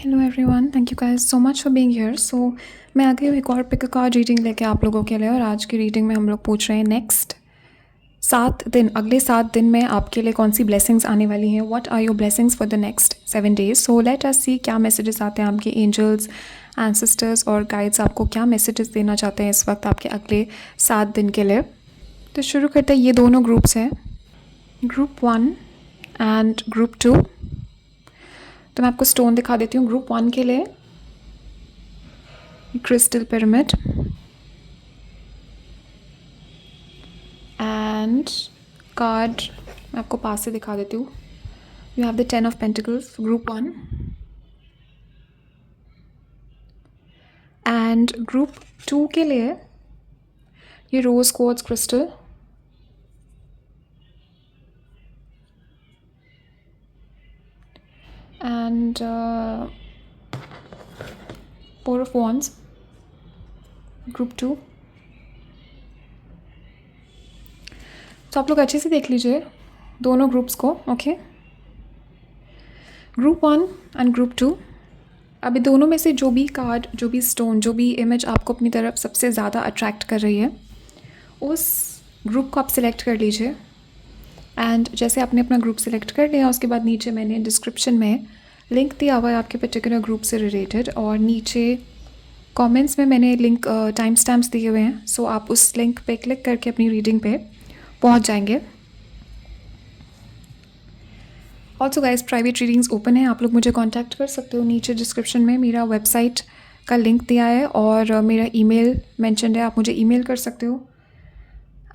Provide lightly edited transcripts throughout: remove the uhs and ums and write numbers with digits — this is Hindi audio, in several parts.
Hello everyone, thank you guys so much for being here. मैं आ गई हूँ एक और पिक अ कार्ड रीडिंग लेके आप लोगों के लिए। और आज की रीडिंग में हम लोग पूछ रहे हैं नेक्स्ट 7 दिन, अगले 7 दिन में आपके लिए कौन सी ब्लेसिंग्स आने वाली हैं। What are your blessings for the next 7 days। So let us see क्या मैसेजेस आते हैं आपके एंजल्स, एंसेस्टर्स और गाइड्स आपको क्या मैसेजेस देना चाहते हैं इस वक्त आपके अगले 7 दिन के लिए। तो शुरू करते हैं। ये दोनों ग्रुप्स हैं, ग्रुप 1 एंड ग्रुप 2। तो मैं आपको स्टोन दिखा देती हूँ। ग्रुप 1 के लिए क्रिस्टल पिरामिड एंड कार्ड मैं आपको पास से दिखा देती हूँ। You have the 10 of Pentacles, group 1। And group 2 के लिए ये rose quartz crystal and 4 of Wands, group 2। तो आप लोग अच्छे से देख लीजिए दोनों ग्रुप्स को, ओके। Group 1 and group 2। अभी दोनों में से जो भी कार्ड, जो भी स्टोन, जो भी इमेज आपको अपनी तरफ सबसे ज़्यादा अट्रैक्ट कर रही है, उस ग्रुप को आप सिलेक्ट कर लीजिए। एंड जैसे आपने अपना ग्रुप सिलेक्ट कर लिया, उसके बाद नीचे मैंने डिस्क्रिप्शन में लिंक दिया हुआ है आपके पर्टिकुलर ग्रुप से रिलेटेड, और नीचे कमेंट्स में मैंने लिंक टाइम स्टैम्प्स दिए हुए हैं। सो आप उस लिंक पे क्लिक करके अपनी रीडिंग पे पहुंच जाएंगे। Also guys, private readings open है, आप लोग मुझे कांटेक्ट कर सकते हो। नीचे डिस्क्रिप्शन में मेरा वेबसाइट का लिंक दिया है और मेरा ईमेल मेंशन्ड है, आप मुझे ईमेल कर सकते हो।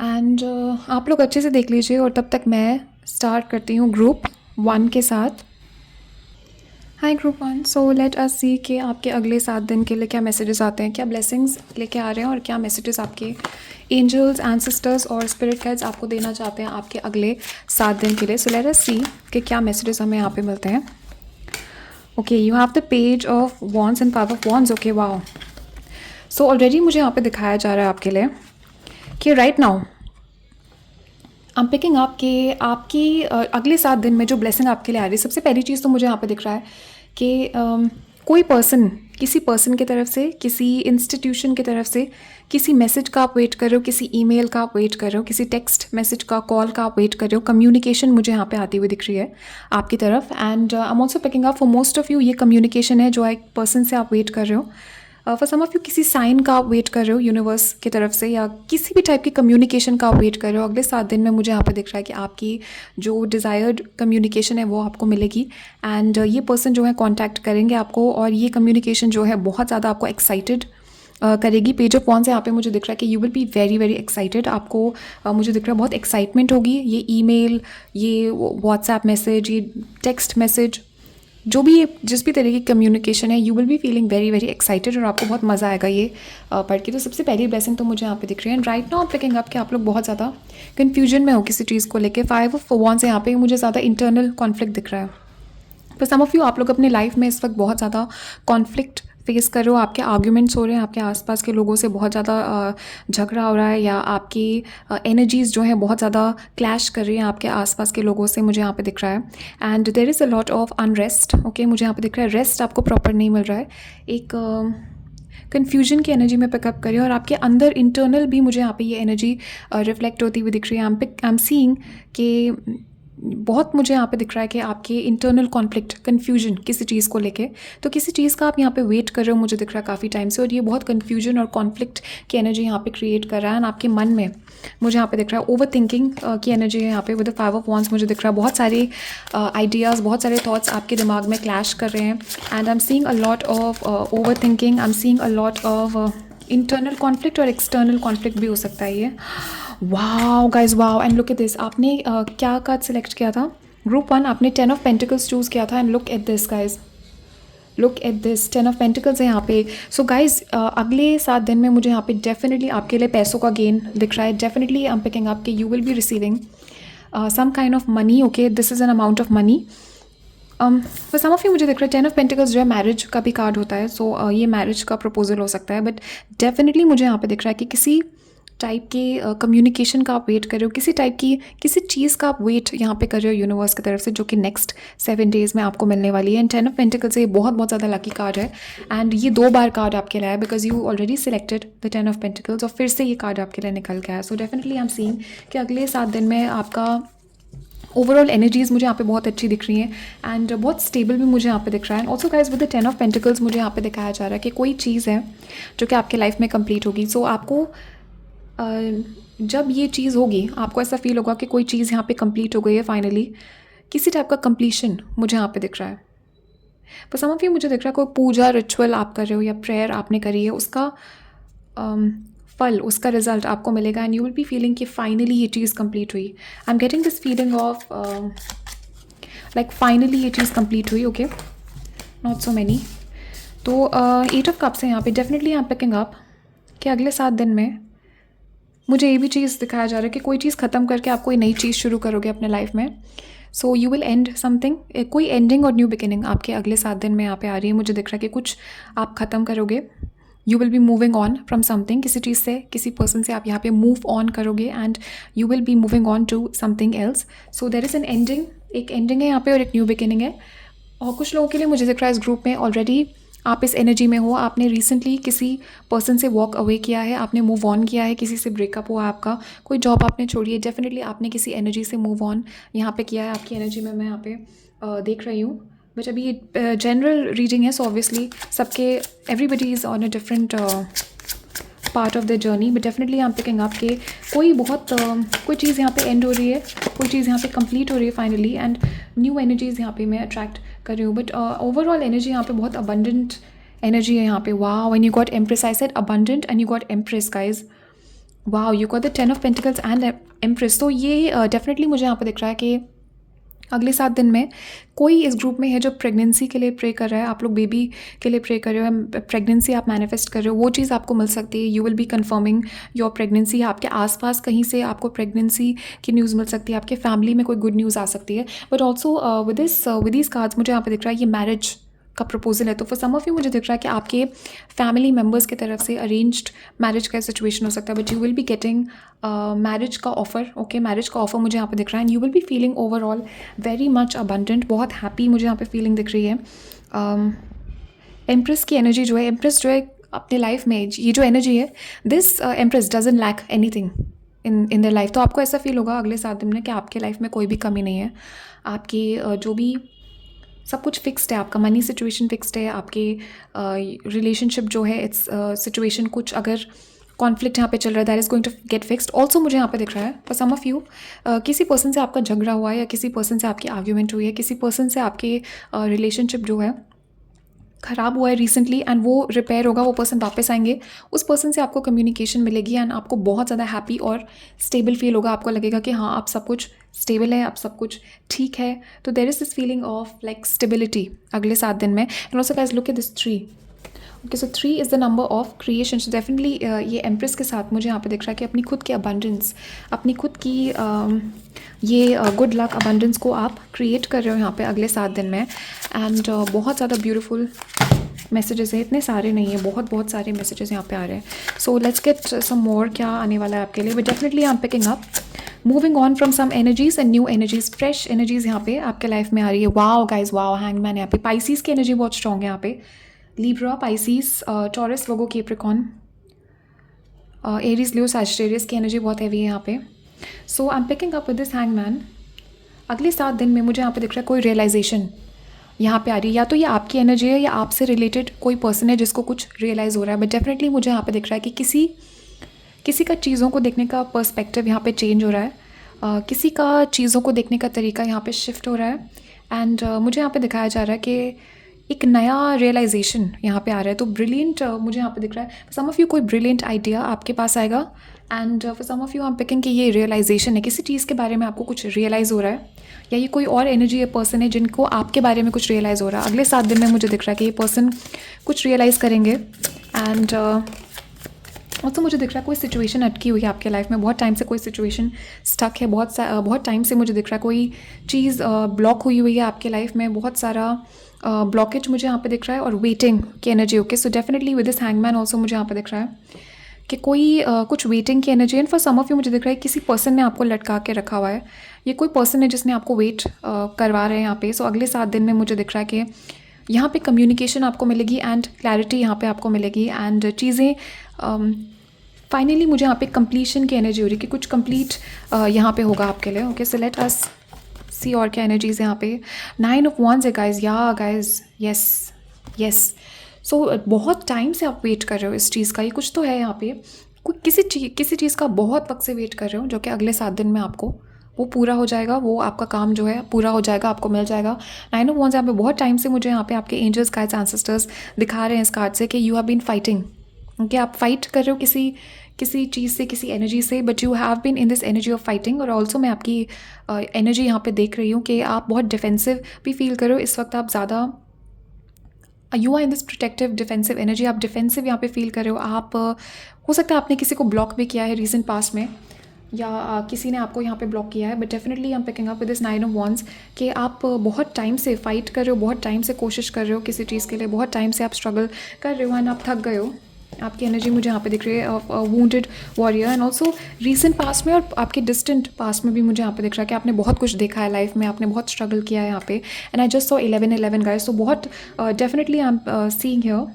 एंड आप लोग अच्छे से देख लीजिए, और तब तक मैं स्टार्ट करती हूँ ग्रुप 1 के साथ। हाय ग्रुप 1। सो लेट अस सी कि आपके अगले 7 दिन के लिए क्या मैसेजेस आते हैं, क्या ब्लेसिंग्स लेके आ रहे हैं, और क्या मैसेजेस आपके एंजल्स, एंसेस्टर्स और स्पिरिट गाइड्स आपको देना चाहते हैं आपके अगले 7 दिन के लिए। सो लेट अस सी कि क्या मैसेजेस हमें यहाँ पे मिलते हैं। Okay, you have the page of wands and 5 of Wands। Okay, wow. So already मुझे यहाँ पे दिखाया जा रहा है आपके लिए कि right now I am picking up कि आपकी अगले 7 दिन में जो ब्लेसिंग आपके लिए आ रही है। सबसे पहली चीज़ तो मुझे यहाँ पे दिख रहा है कि कोई पर्सन, किसी पर्सन की तरफ से, किसी इंस्टीट्यूशन की तरफ से किसी मैसेज का आप वेट कर रहे हो, किसी ईमेल का आप वेट कर रहे हो, किसी टेक्स्ट मैसेज का, कॉल का आप वेट कर रहे हो। कम्युनिकेशन मुझे यहाँ पे आती हुई दिख रही है आपकी तरफ। And I am also picking up for most of you ये कम्युनिकेशन है जो एक पर्सन से आप वेट कर रहे हो। फॉर सम ऑफ यू किसी साइन का आप वेट कर रहे हो यूनिवर्स की तरफ से, या किसी भी टाइप की कम्युनिकेशन का आप वेट कर रहे हो। अगले 7 दिन में मुझे यहाँ पे दिख रहा है कि आपकी जो डिज़ायर्ड कम्युनिकेशन है वो आपको मिलेगी। एंड ये पर्सन जो है कांटेक्ट करेंगे आपको, और ये कम्युनिकेशन जो है बहुत ज़्यादा आपको एक्साइटेड करेगी। पेज ऑफ वॉन्ड्स से यहाँ पे मुझे दिख रहा है कि you will be very very excited. आपको मुझे दिख रहा है बहुत एक्साइटमेंट होगी। ये ईमेल, ये व्हाट्सएप मैसेज, ये टेक्स्ट मैसेज, जो भी जिस भी तरह की कम्युनिकेशन है, you will be feeling very very excited, और आपको बहुत मज़ा आएगा ये पढ़ के। तो सबसे पहली ब्लेसिंग तो मुझे यहाँ पे दिख रही है। And right now picking up कि आप लोग बहुत ज़्यादा कन्फ्यूजन में हो किसी चीज़ को लेके। 5 of Wands यहाँ पे मुझे ज़्यादा इंटरनल कॉन्फ्लिक्ट दिख रहा है। पर सम ऑफ यू, आप लोग अपने लाइफ में इस वक्त बहुत ज़्यादा कॉन्फ्लिक्ट फेस कर रहे हो। आपके आर्ग्यूमेंट्स हो रहे हैं, आपके आसपास के लोगों से बहुत ज़्यादा झगड़ा हो रहा है, या आपकी एनर्जीज़ जो हैं बहुत ज़्यादा क्लैश कर रही हैं आपके आसपास के लोगों से, मुझे यहाँ पे दिख रहा है। And there is a lot of unrest. Okay, मुझे यहाँ पे दिख रहा है रेस्ट आपको प्रॉपर नहीं मिल रहा है। एक कन्फ्यूजन की एनर्जी में पिकअप करिए, और आपके अंदर इंटरनल भी मुझे यहाँ पे ये एनर्जी रिफ्लेक्ट होती हुई दिख रही है। आई एम सीइंग कि बहुत मुझे यहाँ पे दिख रहा है कि आपके इंटरनल कॉन्फ्लिक्ट, कन्फ्यूजन किसी चीज़ को लेके, तो किसी चीज़ का आप यहाँ पे वेट कर रहे हो मुझे दिख रहा है काफ़ी टाइम से, और ये बहुत कन्फ्यूजन और कॉन्फ्लिक्ट की एनर्जी यहाँ पे क्रिएट कर रहा है। एंड आपके मन में मुझे यहाँ पे दिख रहा है ओवर थिंकिंग की एनर्जी है यहाँ पे। विद द 5 of Wands मुझे दिख रहा है बहुत सारे आइडियाज़, बहुत सारे थॉट्स आपके दिमाग में क्लैश कर रहे हैं। And I am seeing a lot of over thinking, I am seeing a lot of internal conflict, और एक्सटर्नल कॉन्फ्लिक्ट भी हो सकता है ये। Wow guys, wow. And look at this, आपने क्या कार्ड सेलेक्ट किया था? ग्रुप 1 आपने 10 of Pentacles चूज़ किया था। And look at this guys, look at this, 10 of Pentacles है यहाँ पे। सो गाइज, अगले 7 दिन में मुझे यहाँ पे डेफिनेटली आपके लिए पैसों का गेन दिख रहा है। Definitely I am picking up कि you will be receiving some kind of money. Okay, this is an amount of money. For some of you मुझे दिख रहा है 10 of Pentacles जो है मैरिज का भी कार्ड होता है। सो ये मैरिज का प्रपोजल हो सकता है, बट डेफिनेटली मुझे यहाँ पे दिख रहा है कि किसी टाइप के कम्युनिकेशन का आप वेट कर रहे हो, किसी टाइप की किसी चीज़ का आप वेट यहाँ पे कर रहे हो यूनिवर्स की तरफ से, जो कि नेक्स्ट 7 डेज़ में आपको मिलने वाली है। एंड 10 ऑफ पेंटिकल्स ये बहुत बहुत ज़्यादा लकी कार्ड है, एंड ये 2 बार कार्ड आपके लिए है because you already selected the 10 of pentacles, और फिर से ये कार्ड आपके लिए निकल गया है। सो डेफिनेटली आई एम सीइंग कि अगले 7 दिन में आपका ओवरऑल एनर्जीज़ मुझे यहाँ पे बहुत अच्छी दिख रही हैं, एंड बहुत स्टेबल भी मुझे यहाँ पे दिख रहा है। And also guys with the 10 of pentacles मुझे यहाँ पे दिखाया जा रहा है कि कोई चीज़ है जो कि आपके लाइफ में कंप्लीट होगी। सो आपको जब ये चीज़ होगी आपको ऐसा फील होगा कि कोई चीज़ यहाँ पे कंप्लीट हो गई है फाइनली, किसी टाइप का कंप्लीशन मुझे यहाँ पे दिख रहा है। पर सम ऑफ यू मुझे दिख रहा है कोई पूजा रिचुअल आप कर रहे हो या प्रेयर आपने करी है, उसका फल, उसका रिजल्ट आपको मिलेगा, and you will be feeling कि फाइनली ये चीज़ कंप्लीट हुई। आई am getting this feeling of like finally ये चीज़ कंप्लीट हुई। Okay, not so many. तो 8 ऑफ कप्स है यहाँ पे। Definitely I am picking up कि अगले 7 दिन में मुझे ये भी चीज़ दिखाया जा रहा है कि कोई चीज़ ख़त्म करके आप कोई नई चीज़ शुरू करोगे अपने लाइफ में। सो यू विल एंड समथिंग, कोई एंडिंग और न्यू बिगिनिंग आपके अगले 7 दिन में यहाँ पे आ रही है। मुझे दिख रहा है कि कुछ आप ख़त्म करोगे, you will be moving on from something, किसी चीज़ से, किसी पर्सन से आप यहाँ पे मूव ऑन करोगे, and you will be moving on to something else. So there is an ending, एक एंडिंग है यहाँ पे और एक न्यू बिगिनिंग है। और कुछ लोगों के लिए मुझे दिख रहा है इस ग्रुप में ऑलरेडी आप इस एनर्जी में हो, आपने रिसेंटली किसी पर्सन से वॉक अवे किया है, आपने मूव ऑन किया है, किसी से ब्रेकअप हुआ आपका, कोई जॉब आपने छोड़ी है, डेफिनेटली आपने किसी एनर्जी से मूव ऑन यहाँ पे किया है। आपकी एनर्जी में मैं यहाँ पे देख रही हूँ, बट अभी ये जनरल रीडिंग है, सो ऑब्वियसली सबके everybody is on a different part of the journey, but definitely यहाँ पिकिंग अप के कोई बहुत कोई चीज़ यहाँ पे एंड हो रही है, कोई चीज़ यहाँ पे कंप्लीट हो रही है फाइनली, एंड न्यू एनर्जीज़ यहाँ पे मैं अट्रैक्ट कर रही हूँ। बट ओवरऑल एनर्जी यहाँ पे बहुत अबंडेंट एनर्जी है यहाँ पे। Wow, when you got empress, I said abundant and you got empress guys. Wow, you got the 10 of pentacles and empress. तो ये डेफिनेटली मुझे यहाँ पे दिख रहा है कि अगले 7 दिन में कोई इस ग्रुप में है जो प्रेगनेंसी के लिए प्रे कर रहा है। आप लोग बेबी के लिए प्रे कर रहे हो, प्रेगनेंसी आप मैनिफेस्ट कर रहे हो, वो चीज़ आपको मिल सकती है। You will be confirming your pregnancy. आपके आसपास कहीं से आपको प्रेगनेंसी की न्यूज़ मिल सकती है, आपके फैमिली में कोई गुड न्यूज़ आ सकती है। But also with these cards मुझे यहाँ पे दिख रहा है ये मैरिज का प्रपोजल है। तो फॉर सम ऑफ यू मुझे दिख रहा है कि आपके फैमिली मेम्बर्स की तरफ से अरेंज्ड मैरिज का सिचुएशन हो सकता है, but you will be getting marriage का ऑफर। ओके, मैरिज का ऑफर मुझे यहाँ पे दिख रहा है, and you will be feeling overall very much abundant, बहुत हैप्पी मुझे यहाँ पे फीलिंग दिख रही है। एम्प्रेस की एनर्जी जो है, एम्प्रेस जो है अपने लाइफ में, ये जो एनर्जी है, this empress doesn't lack anything in their life. तो आपको ऐसा फील होगा अगले 7 दिन में कि आपके लाइफ में कोई भी कमी नहीं है, आपकी जो भी सब कुछ फिक्स्ड है, आपका मनी सिचुएशन फिक्स्ड है, आपके रिलेशनशिप जो है इट्स सिचुएशन, कुछ अगर कॉन्फ्लिक्ट यहाँ पे चल रहा है that is going to get fixed. Also मुझे यहाँ पे दिख रहा है फॉर सम ऑफ यू किसी पर्सन से आपका झगड़ा हुआ है, या किसी पर्सन से आपकी आर्ग्यूमेंट हुई है, किसी पर्सन से आपके रिलेशनशिप जो है ख़राब हुआ है रिसेंटली, एंड वो रिपेयर होगा, वो पर्सन वापस आएंगे, उस पर्सन से आपको कम्युनिकेशन मिलेगी, एंड आपको बहुत ज़्यादा हैप्पी और स्टेबल फील होगा। आपको लगेगा कि हाँ, आप सब कुछ स्टेबल है, आप सब कुछ ठीक है। तो there is this feeling of like stability अगले 7 दिन में। And also guys look at this 3। Okay, so 3 is the number of creation. So definitely ये एम्प्रेस के साथ मुझे यहाँ पे दिख रहा है कि अपनी खुद की अबंडेंस, अपनी खुद की ये गुड लक अबंडेंस को आप क्रिएट कर रहे हो यहाँ पे अगले 7 दिन में। एंड बहुत ज़्यादा ब्यूटीफुल मैसेजेस है, इतने सारे नहीं है, बहुत सारे मैसेजेस यहाँ पे आ रहे हैं। सो लेट्स गेट सम मोर, क्या आने वाला है आपके लिए। But definitely I am picking up moving on from some energies and new energies, fresh energies यहाँ पे आपके लाइफ में आ रही है। वाओ गाइज, वाओ, हैंगमैन यहाँ पे, पाइसीज की एनर्जी बहुत स्ट्रॉन्ग है यहाँ पे, Libra, Pisces, Taurus, Virgo, Capricorn, Aries, Leo, Sagittarius की एनर्जी बहुत हैवी है यहाँ पे। So I am picking up with this hangman. अगले 7 दिन में मुझे यहाँ पे दिख रहा है कोई रियलाइजेशन यहाँ पे आ रही है, या तो ये आपकी एनर्जी है या आपसे रिलेटेड कोई पर्सन है जिसको कुछ रियलाइज़ हो रहा है। बट डेफिनेटली मुझे यहाँ पे दिख रहा है कि किसी का चीज़ों को देखने का पर्सपेक्टिव यहाँ पे चेंज हो रहा है, किसी का चीज़ों को देखने का तरीका यहाँ पे शिफ्ट हो रहा है। एंड मुझे यहाँ पे दिखाया जा रहा है कि एक नया रियलाइजेशन यहाँ पे आ रहा है। तो ब्रिलियंट मुझे यहाँ पे दिख रहा है, सम ऑफ यू कोई ब्रिलियंट आइडिया आपके पास आएगा, and for some of you I am picking कि ये रियलाइजेशन है, किसी चीज़ के बारे में आपको कुछ रियलाइज़ हो रहा है, या ये कोई और एनर्जी है, पर्सन है जिनको आपके बारे में कुछ रियलाइज़ हो रहा है। अगले 7 दिन में मुझे दिख रहा है कि ये पर्सन कुछ रियलाइज़ करेंगे। एंड ऑल्सो मुझे दिख रहा है कोई सिचुएशन अटकी हुई है आपके लाइफ में, बहुत टाइम से कोई सिचुएशन स्टक है, बहुत टाइम से मुझे दिख रहा है कोई चीज़ ब्लॉक हुई है आपके लाइफ में, बहुत सारा ब्लॉकेज मुझे यहाँ पे दिख रहा है, और वेटिंग की energy. Okay, so definitely with this hangman also मुझे यहाँ पे दिख रहा है कि कोई कुछ वेटिंग की energy, and for some of you मुझे दिख रहा है किसी पर्सन ने आपको लटका के रखा हुआ है। ये कोई पर्सन है जिसने आपको वेट करवा रहे हैं यहाँ पे। सो अगले 7 दिन में मुझे दिख रहा है कि यहाँ पे कम्युनिकेशन आपको मिलेगी एंड क्लैरिटी यहाँ पे आपको मिलेगी, एंड चीज़ें फाइनली मुझे यहाँ पे कंप्लीशन की एनर्जी हो रही है कि कुछ कंप्लीट यहाँ पे होगा आपके लिए। ओके, सो लेट अस सी और क्या एनर्जीज यहाँ पे। 9 ऑफ wands है guys, yeah guys yes yes. सो बहुत टाइम से आप वेट कर रहे हो इस चीज़ का, ये कुछ तो है यहाँ पे। कोई किसी चीज़ का बहुत वक्त से वेट कर रहे हो, जो कि अगले 7 दिन में आपको वो पूरा हो जाएगा, वो आपका काम जो है पूरा हो जाएगा, आपको मिल जाएगा। 9 ऑफ wands यहाँ पे बहुत टाइम से मुझे यहाँ पे आपके एंजल्स गाइड्स एंसेस्टर्स दिखा रहे हैं इस कार्ड से कि you have been fighting. Okay, आप फाइट कर रहे हो किसी चीज़ से, किसी एनर्जी से, but you have been in this energy of fighting. और ऑल्सो मैं आपकी एनर्जी यहाँ पे देख रही हूँ कि आप बहुत डिफेंसिव भी फील कर रहे हो इस वक्त। आप ज़्यादा you are in this protective defensive energy, आप डिफेंसिव यहाँ पे फील कर रहे हो। आप हो सकता है आपने किसी को ब्लॉक भी किया है रीसेंट पास्ट में, या किसी ने आपको यहाँ पे ब्लॉक किया है, but definitely I am picking up with this 9 of wands कि आप बहुत टाइम से फाइट कर रहे हो, बहुत टाइम से कोशिश कर रहे हो किसी चीज़ के लिए, बहुत टाइम से आप स्ट्रगल कर रहे हो एंड आप थक गए हो। आपकी एनर्जी मुझे यहाँ पे दिख रही है wounded warrior, and also recent past में और आपके डिस्टेंट पास्ट में भी मुझे यहाँ पे दिख रहा है कि आपने बहुत कुछ देखा है लाइफ में, आपने बहुत स्ट्रगल किया है यहाँ पे। And I just saw 11 guys, तो बहुत definitely I am seeing here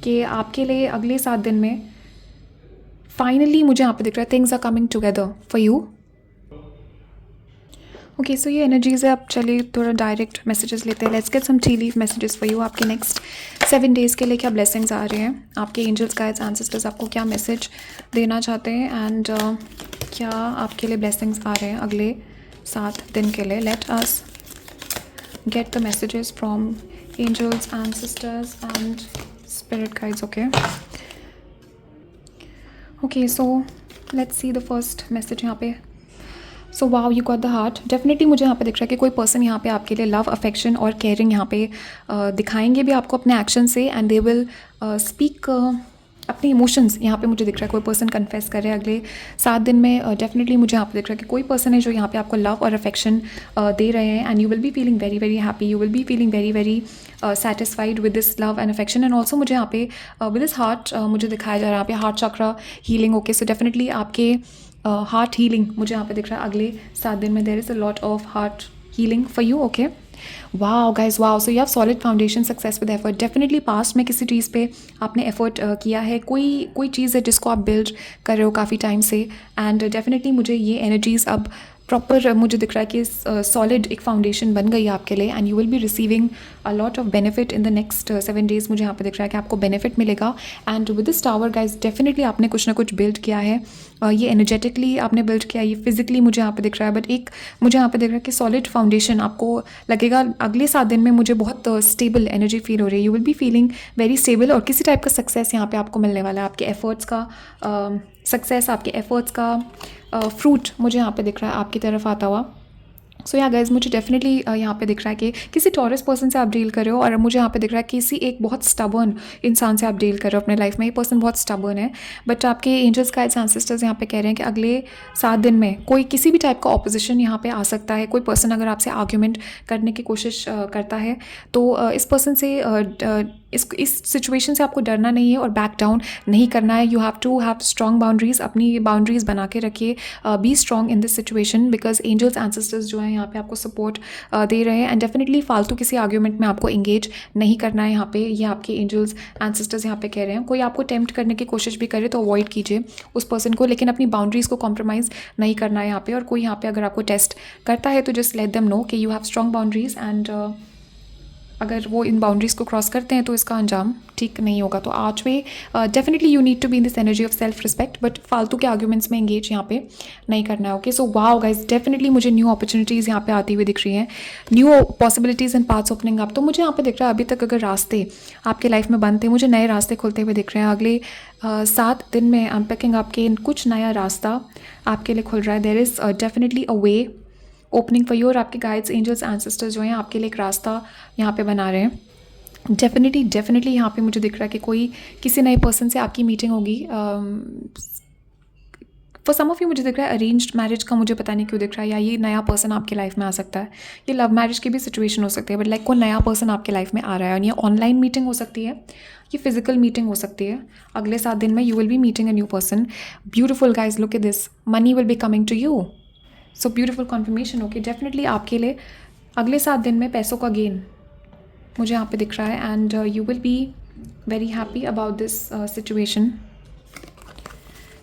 कि आपके लिए अगले 7 दिन में फाइनली मुझे यहाँ पे दिख रहा है things are coming together for you. Okay, so ये एनर्जीज है। अब चलिए थोड़ा डायरेक्ट मैसेजेस लेते हैं। Let's get some tea leaf messages for you. आपके नेक्स्ट 7 डेज़ के लिए क्या ब्लेसिंग्स आ रहे हैं, आपके एंजल्स गाइड्स एंसेस्टर्स आपको क्या मैसेज देना चाहते हैं, एंड क्या आपके लिए ब्लेसिंग्स आ रहे हैं अगले 7 दिन के लिए। Let us get the messages from angels ancestors and spirit guides. Okay, so let's see the first message यहाँ पे। So wow, you got the heart. Definitely मुझे यहाँ पे दिख रहा है कि कोई पर्सन यहाँ पे आपके लिए लव, अफेक्शन और केयरिंग यहाँ पे दिखाएंगे भी आपको अपने एक्शन से, एंड दे विल स्पीक अपने इमोशंस। यहाँ पे मुझे दिख रहा है कोई पर्सन कन्फेस कर रहे हैं अगले 7 दिन में। डेफिनेटली मुझे यहाँ पे दिख रहा है कि कोई पर्सन है जो यहाँ पे आपको लव और अफेक्शन दे रहे हैं, and you will be feeling very very happy, you will be feeling very very satisfied with this love and affection. And also मुझे यहाँ पे विद दिस हार्ट मुझे दिखाया जा रहा है यहाँ पे हार्ट चक्रा हीलिंग। ओके, सो डेफिनेटली आपके हार्ट हीलिंग मुझे यहाँ पे दिख रहा है अगले 7 दिन में। There is a lot of heart healing for you. Okay, wow guys, wow, so you have solid foundation, success with effort. Definitely past में किसी चीज़ पे आपने एफर्ट किया है, कोई चीज़ है जिसको आप बिल्ड कर रहे हो काफ़ी टाइम से, एंड डेफिनेटली मुझे ये एनर्जीज अब प्रॉपर मुझे दिख रहा है कि सॉलिड एक फाउंडेशन बन गई है आपके लिए, and you will be receiving a lot of benefit in the next 7 days. मुझे यहाँ पे दिख रहा है कि आपको बेनिफिट मिलेगा, and with this tower guys definitely आपने कुछ ना कुछ बिल्ड किया है। ये एनर्जेटिकली आपने बिल्ड किया, ये फिजिकली मुझे यहाँ पे दिख रहा है, बट एक मुझे यहाँ पे दिख रहा है कि सॉलिड फाउंडेशन आपको लगेगा अगले 7 दिन में। मुझे बहुत स्टेबल एनर्जी फील हो रही है, you will be feeling very stable, और किसी टाइप का सक्सेस यहाँ पे आपको मिलने वाला है। आपके एफर्ट्स का सक्सेस, आपके एफर्ट्स का फ्रूट मुझे यहाँ पे दिख रहा है आपकी तरफ आता हुआ। सो या गाइज, मुझे डेफिनेटली यहाँ पे दिख रहा है कि किसी टॉरस पर्सन से आप डील कर रहे हो, और मुझे यहाँ पे दिख रहा है कि किसी एक बहुत स्टबर्न इंसान से आप डील कर रहे हो अपने लाइफ में। ये पर्सन बहुत स्टबर्न है, बट आपके एंजल्स गाइड्स एंसेस्टर्स यहाँ पे कह रहे हैं कि अगले 7 दिन में कोई किसी भी टाइप का ऑपोजिशन यहाँ पे आ सकता है। कोई पर्सन अगर आपसे आर्ग्यूमेंट करने की कोशिश करता है, तो इस पर्सन से इस सिचुएशन से आपको डरना नहीं है और बैक डाउन नहीं करना है। You have to have strong boundaries, अपनी बाउंड्रीज बना के रखिए, be strong in this situation, because angels ancestors जो है यहाँ पे आपको सपोर्ट दे रहे हैं। एंड डेफिनेटली फालतू किसी आर्ग्यूमेंट में आपको इंगेज नहीं करना है यहाँ पे, ये आपके एंजल्स एंसेस्टर्स यहाँ पे कह रहे हैं। कोई आपको टेम्प्ट करने की कोशिश भी करे तो अवॉइड कीजिए उस पर्सन को, लेकिन अपनी बाउंड्रीज को कॉम्प्रोमाइज़ नहीं करना है यहाँ पे। और कोई यहाँ पे अगर आपको टेस्ट करता है तो जस्ट लेट देम नो कि you have strong boundaries, and अगर वो इन बाउंड्रीज़ को क्रॉस करते हैं तो इसका अंजाम ठीक नहीं होगा। तो आज में definitely you need to be in this energy of self respect, but फालतू के आर्ग्यूमेंट्स में एंगेज यहाँ पे नहीं करना है। Okay, so wow guys, definitely मुझे न्यू अपॉर्चुनिटीज़ यहाँ पे आती हुई दिख रही हैं, new possibilities and paths opening up. तो मुझे यहाँ पे दिख रहा है अभी तक अगर रास्ते आपके लाइफ में बंद थे, मुझे नए रास्ते खुलते हुए दिख रहे हैं। अगले 7 दिन में आई एम पिकिंग अप के कुछ नया रास्ता आपके लिए खुल रहा है। There is definitely a way opening for you, और आपके गाइड्स एंजल्स एंसेस्टर्स जो हैं आपके लिए एक रास्ता यहाँ पे बना रहे हैं। डेफिनेटली यहाँ पे मुझे दिख रहा है कि कोई किसी नए पर्सन से आपकी मीटिंग होगी फॉर सम ऑफ यू मुझे दिख रहा है अरेंज्ड मैरिज का, मुझे पता नहीं क्यों दिख रहा है, या ये नया पर्सन आपके लाइफ में आ सकता है। ये लव मैरिज की भी सिचुएशन हो सकती है, बट लाइक कोई नया पर्सन आपके लाइफ में आ रहा है, और ये ऑनलाइन मीटिंग हो सकती है, ये फिजिकल मीटिंग हो सकती है। अगले 7 दिन में you will be meeting a new person. Beautiful guys, look at this, money will be coming to you. So beautiful confirmation. Okay, definitely आपके लिए अगले 7 दिन में पैसों का गेन मुझे यहाँ पे दिख रहा है, and you will be very happy about this situation.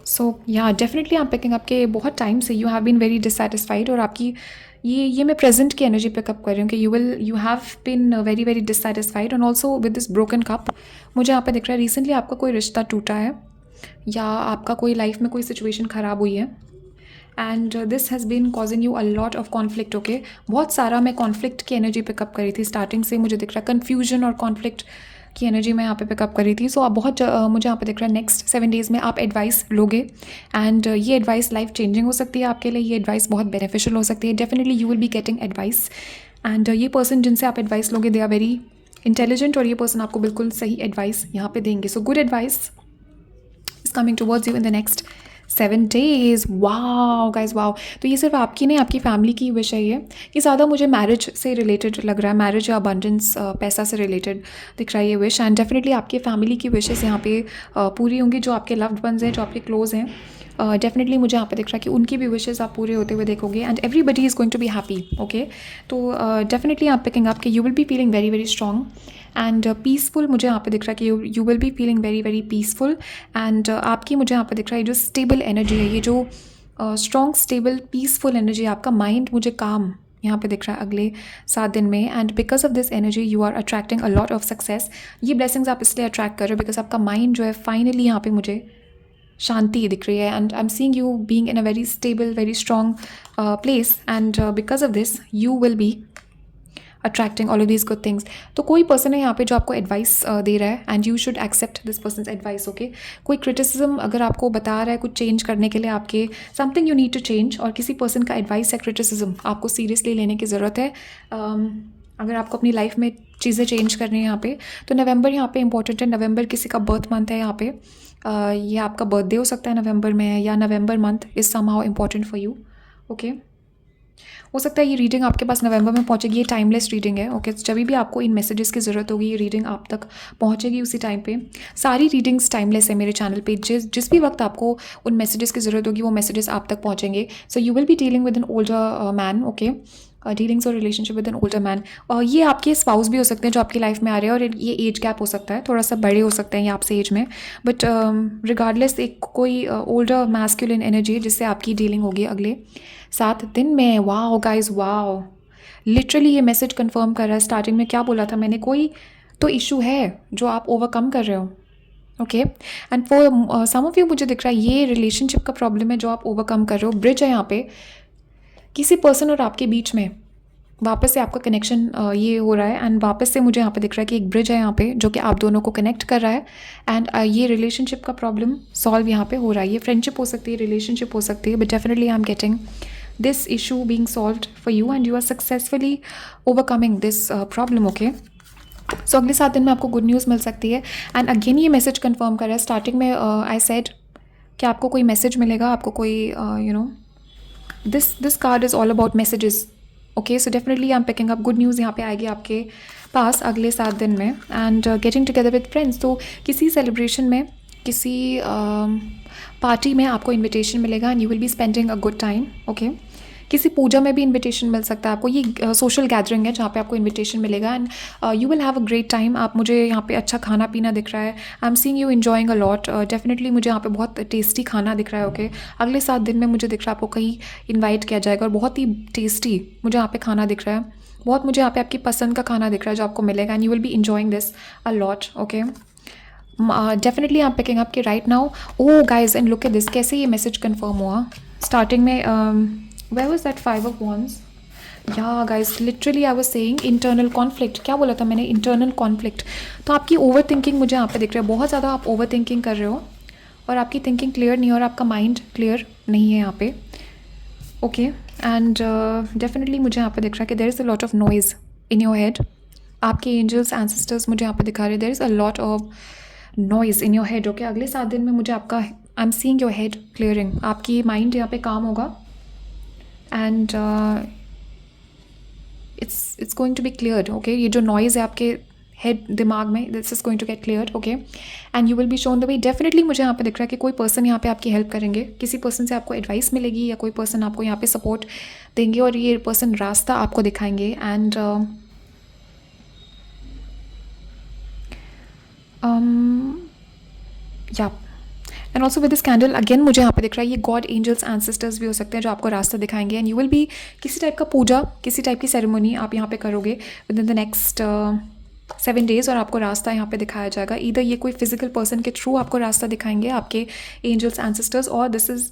So yeah definitely आप पिकिंग अप के बहुत टाइम से you have been very dissatisfied, और आपकी ये मैं प्रेजेंट की एनर्जी पिकअप कर रही हूँ कि you have been very very dissatisfied, and also with this broken cup मुझे यहाँ पे दिख रहा है रिसेंटली आपका कोई रिश्ता टूटा है, या आपका कोई लाइफ में कोई सिचुएशन ख़राब हुई है, and this has been causing you a lot of conflict. Okay, बहुत सारा मैं कॉन्फ्लिक्ट की एनर्जी पिकअप करी थी स्टार्टिंग से, मुझे दिख रहा है कन्फ्यूजन और कॉन्फ्लिक्ट की एनर्जी मैं यहाँ पे पिकअप करी थी। सो आप बहुत मुझे यहाँ पे दिख रहा है नेक्स्ट 7 डेज़ में आप एडवाइस लोगे, एंड ये एडवाइस लाइफ चेंजिंग हो सकती है आपके लिए, ये एडवाइस बहुत बेनिफिशियल हो सकती है। Definitely you will be getting advice, and ये पर्सन जिनसे आप एडवाइस लोगे दे आर वेरी इंटेलिजेंट, और ये पर्सन आपको बिल्कुल सही एडवाइस यहाँ पे देंगे। So good advice is coming towards you in the next 7 days। Wow guys wow. तो ये सिर्फ आपकी नहीं, आपकी फैमिली की विश है ये ज़्यादा मुझे मैरिज से रिलेटेड लग रहा है, मैरिज या अबंडेंस पैसा से रिलेटेड दिख रहा है ये विश, एंड डेफिनेटली आपकी फैमिली की विशेस यहाँ पे पूरी होंगी, जो आपके लव्ड वंस हैं, जो आपके क्लोज हैं। डेफिनेटली मुझे यहाँ पे दिख रहा है कि उनकी भी विशेस आप पूरे होते हुए देखोगे, and everybody is going to be happy. Okay, तो डेफिनेटली आप पिकिंग अप कि you will be feeling very very strong and peaceful. मुझे यहाँ पे दिख रहा है कि you will be feeling very very peaceful, and आपकी मुझे यहाँ पे दिख रहा है जो स्टेबल एनर्जी है, ये जो स्ट्रॉन्ग स्टेबल पीसफुल एनर्जी, आपका माइंड मुझे काम यहाँ पे दिख रहा है अगले 7 दिन में, and because of this energy you are attracting a lot of success. ये ब्लेसिंग्स आप इसलिए अट्रैक्ट कर रहे हो बिकॉज आपका माइंड जो है फाइनली यहाँ पे मुझे शांति दिख रही है, and I am seeing you being in a very stable very strong place, and because of this you will B attracting all of these good things. तो कोई पर्सन है यहाँ पे जो आपको एडवाइस दे रहा है, and you should accept this person's advice. Okay, कोई क्रिटिसिज्म अगर आपको बता रहा है कुछ चेंज करने के लिए, आपके something you need to change, और किसी पर्सन का एडवाइस या क्रिटिसिज्म आपको सीरियसली लेने की ज़रूरत है। अगर आपको अपनी लाइफ में चीज़ें चेंज करनी है यहाँ पे, तो नवंबर यहाँ पे इंपॉर्टेंट है। नवंबर किसी का बर्थ मंथ है यहाँ पे, ये आपका बर्थडे हो सकता है नवंबर में, या November month is somehow important for you. Okay, हो सकता है ये रीडिंग आपके पास नवंबर में पहुंचेगी, ये टाइमलेस रीडिंग है। ओके, जब भी आपको इन मैसेजेस की ज़रूरत होगी ये रीडिंग आप तक पहुंचेगी उसी टाइम पे। सारी रीडिंग्स टाइमलेस है मेरे चैनल पे, जिस भी वक्त आपको उन मैसेजेस की ज़रूरत होगी वो मैसेजेस आप तक पहुंचेंगे। So you will be dealing with an older man. Okay, dealings और relationship with an older man, और ये आपके स्पाउस भी हो सकते हैं जो आपकी लाइफ में आ रहे हैं, और ये एज गैप हो सकता है, थोड़ा सा बड़े हो सकते हैं ये आपसे एज में, बट रिगार्डलेस एक कोई ओल्डर मैस्कुलिन एनर्जी है जिससे आपकी डीलिंग होगी अगले 7 दिन में। वाओ गाइज वाओ, लिटरली ये मैसेज कंफर्म कर रहा है। स्टार्टिंग में क्या बोला था मैंने, कोई तो इशू है जो आप ओवरकम कर रहे हो। Okay, and for some of you मुझे दिख रहा है ये रिलेशनशिप का प्रॉब्लम है जो आप ओवरकम कर रहे हो। ब्रिज है यहाँ पे, किसी पर्सन और आपके बीच में वापस से आपका कनेक्शन ये हो रहा है, एंड वापस से मुझे यहाँ पे दिख रहा है कि एक ब्रिज है यहाँ पे जो कि आप दोनों को कनेक्ट कर रहा है, एंड ये रिलेशनशिप का प्रॉब्लम सॉल्व यहाँ पे हो रहा है। ये फ्रेंडशिप हो सकती है, रिलेशनशिप हो सकती है, but definitely I am getting this issue being solved for you, and you are successfully overcoming this problem. Okay, so अगले 7 दिन में आपको गुड न्यूज़ मिल सकती है, एंड अगेन ये मैसेज कन्फर्म कर रहा है। स्टार्टिंग में आई सेड कि आपको कोई मैसेज मिलेगा, आपको कोई you know this card is all about messages. Okay, so definitely I am picking up good news यहाँ पे आएगी आपके पास अगले 7 दिन में, and getting together with friends. तो किसी सेलिब्रेशन में, किसी पार्टी में आपको इन्विटेशन मिलेगा, and you will be spending a good time. Okay, किसी पूजा में भी इन्विटेशन मिल सकता है आपको, ये सोशल गैदरिंग है जहाँ पे आपको इन्विटेशन मिलेगा, and you will have a great time. आप मुझे यहाँ पे अच्छा खाना पीना दिख रहा है, आई am seeing you enjoying a lot. Definitely मुझे यहाँ पे बहुत टेस्टी खाना दिख रहा है। ओके, अगले 7 दिन में मुझे दिख रहा है आपको कहीं इन्वाइट किया जाएगा, और बहुत ही टेस्टी मुझे यहाँ पे खाना दिख रहा है, बहुत मुझे यहाँ पे आपकी पसंद का खाना दिख रहा है जो आपको मिलेगा, and you will be enjoying this a lot. Okay, definitely I am picking up कि right now, oh guys and look at this, कैसे ये मैसेज कन्फर्म हुआ। स्टार्टिंग में where was that 5 of wands? Yeah guys, literally I was saying internal conflict। क्या बोला था मैंने, internal conflict। तो आपकी ओवर थिंकिंग मुझे यहाँ पे दिख रहा है, बहुत ज़्यादा आप ओवर थिंकिंग कर रहे हो, और आपकी थिंकिंग क्लियर नहीं है, और आपका माइंड क्लियर नहीं है यहाँ पे। ओके, एंड डेफिनेटली मुझे यहाँ पे दिख रहा है कि there is a lot of noise in your head. आपके एंजल्स एंसेस्टर्स मुझे यहाँ पे दिखा रहे हैं there is a lot of noise in your head. Okay, अगले 7 दिन में मुझे आपका I am seeing your head clearing, आपकी माइंड यहाँ पे काम होगा and it's going to be cleared. Okay, ये जो नॉइज़ है आपके हेड दिमाग में, this is going to gate cleared. Okay, and you will be shown the way. Definitely मुझे यहाँ पे दिख रहा है कि कोई पर्सन यहाँ पे आपकी हेल्प करेंगे, किसी पर्सन से आपको एडवाइस मिलेगी या कोई पर्सन आपको यहाँ पे सपोर्ट देंगे और ये पर्सन रास्ता आपको दिखाएंगे. एंड या and also with this candle again मुझे यहाँ पे दिख रहा है ये गॉड एंजल्स एंसेस्टर्स भी हो सकते हैं जो आपको रास्ता दिखाएंगे. एंड यू विल बी किसी टाइप का पूजा, किसी टाइप की सेरेमनी आप यहाँ पे करोगे with in the next 7 days और आपको रास्ता यहाँ पे दिखाया जाएगा. ईदर ये कोई फिजिकल पर्सन के थ्रू आपको रास्ता दिखाएंगे आपके एंजल्स एंसेस्टर्स, और दिस इज़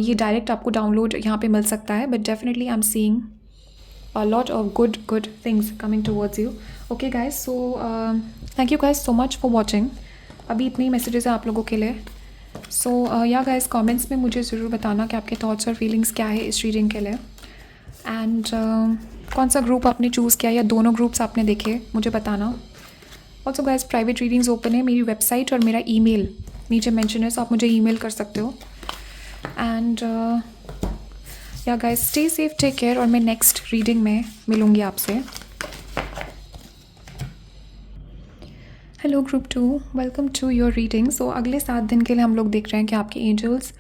ये डायरेक्ट आपको डाउनलोड यहाँ पे मिल सकता है. But definitely I am seeing a lot of good things coming towards you. Okay guys, so thank you guys so much for watching. अभी इतनी मैसेजेस हैं आप लोगों के लिए. सो या गाइस कमेंट्स में मुझे ज़रूर बताना कि आपके थॉट्स और फीलिंग्स क्या है इस रीडिंग के लिए. एंड कौन सा ग्रुप आपने चूज़ किया या दोनों ग्रुप्स आपने देखे मुझे बताना. Also guys private readings open है. मेरी वेबसाइट और मेरा ईमेल नीचे मेंशन है, सो आप मुझे ईमेल कर सकते हो. And yeah guys stay safe, take care, और मैं नेक्स्ट रीडिंग में मिलूँगी आपसे. Hello group 2, welcome to your reading. So अगले 7 दिन के लिए हम लोग देख रहे हैं कि आपके एंजल्स,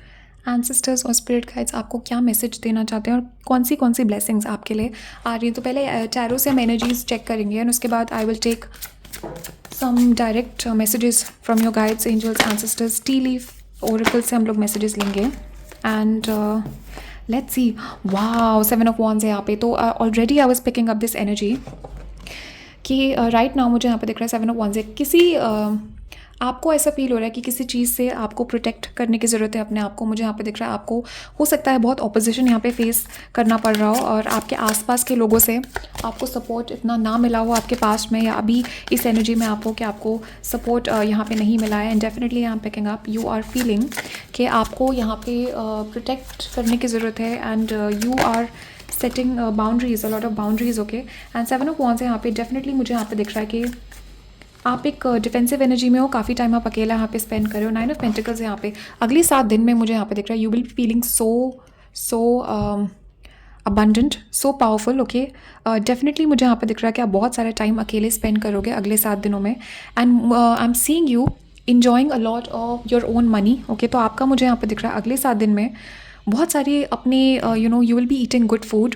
एंसेस्टर्स और स्पिरिट गाइड्स आपको क्या मैसेज देना चाहते हैं और कौन सी ब्लेसिंग्स आपके लिए आ रही हैं. तो पहले टैरो से हम एनर्जीज चेक करेंगे एंड उसके बाद I will take some direct messages from your guides, angels, ancestors. Tea leaf oracle से हम लोग मैसेजेस लेंगे. And let's see. Wow, 7 of Wands है यहाँ पे. तो already I was picking up this energy कि राइट नाउ मुझे यहाँ पे दिख रहा है 7 of Wands है. किसी आपको ऐसा फील हो रहा है कि किसी चीज़ से आपको प्रोटेक्ट करने की ज़रूरत है अपने आप को. मुझे यहाँ पे दिख रहा है आपको हो सकता है बहुत ऑपोजिशन यहाँ पे फेस करना पड़ रहा हो और आपके आसपास के लोगों से आपको सपोर्ट इतना ना मिला हो आपके पास्ट में, या अभी इस एनर्जी में आप हो कि आपको सपोर्ट यहाँ पे नहीं मिला है. And definitely I am picking up you are feeling कि आपको यहाँ पे प्रोटेक्ट करने की ज़रूरत है. And you are setting boundaries, a lot of boundaries. Okay, and 7 of Wands यहाँ पे डेफिनेटली मुझे यहाँ पे दिख रहा है कि आप एक डिफेंसिव एनर्जी में हो, काफ़ी टाइम आप अकेला यहाँ पे स्पेंड कर रहे हो. 9 of Pentacles यहाँ पे अगले 7 दिन में मुझे यहाँ पे दिख रहा है you will be feeling so abundant, so powerful. Okay, definitely मुझे यहाँ पे दिख रहा है कि आप बहुत सारा टाइम अकेले स्पेंड करोगे अगले 7 दिनों में. And I am seeing you enjoying a lot of your own money. Okay, तो आपका मुझे यहाँ पे दिख रहा है अगले 7 दिन में बहुत सारी अपने you will be eating good food,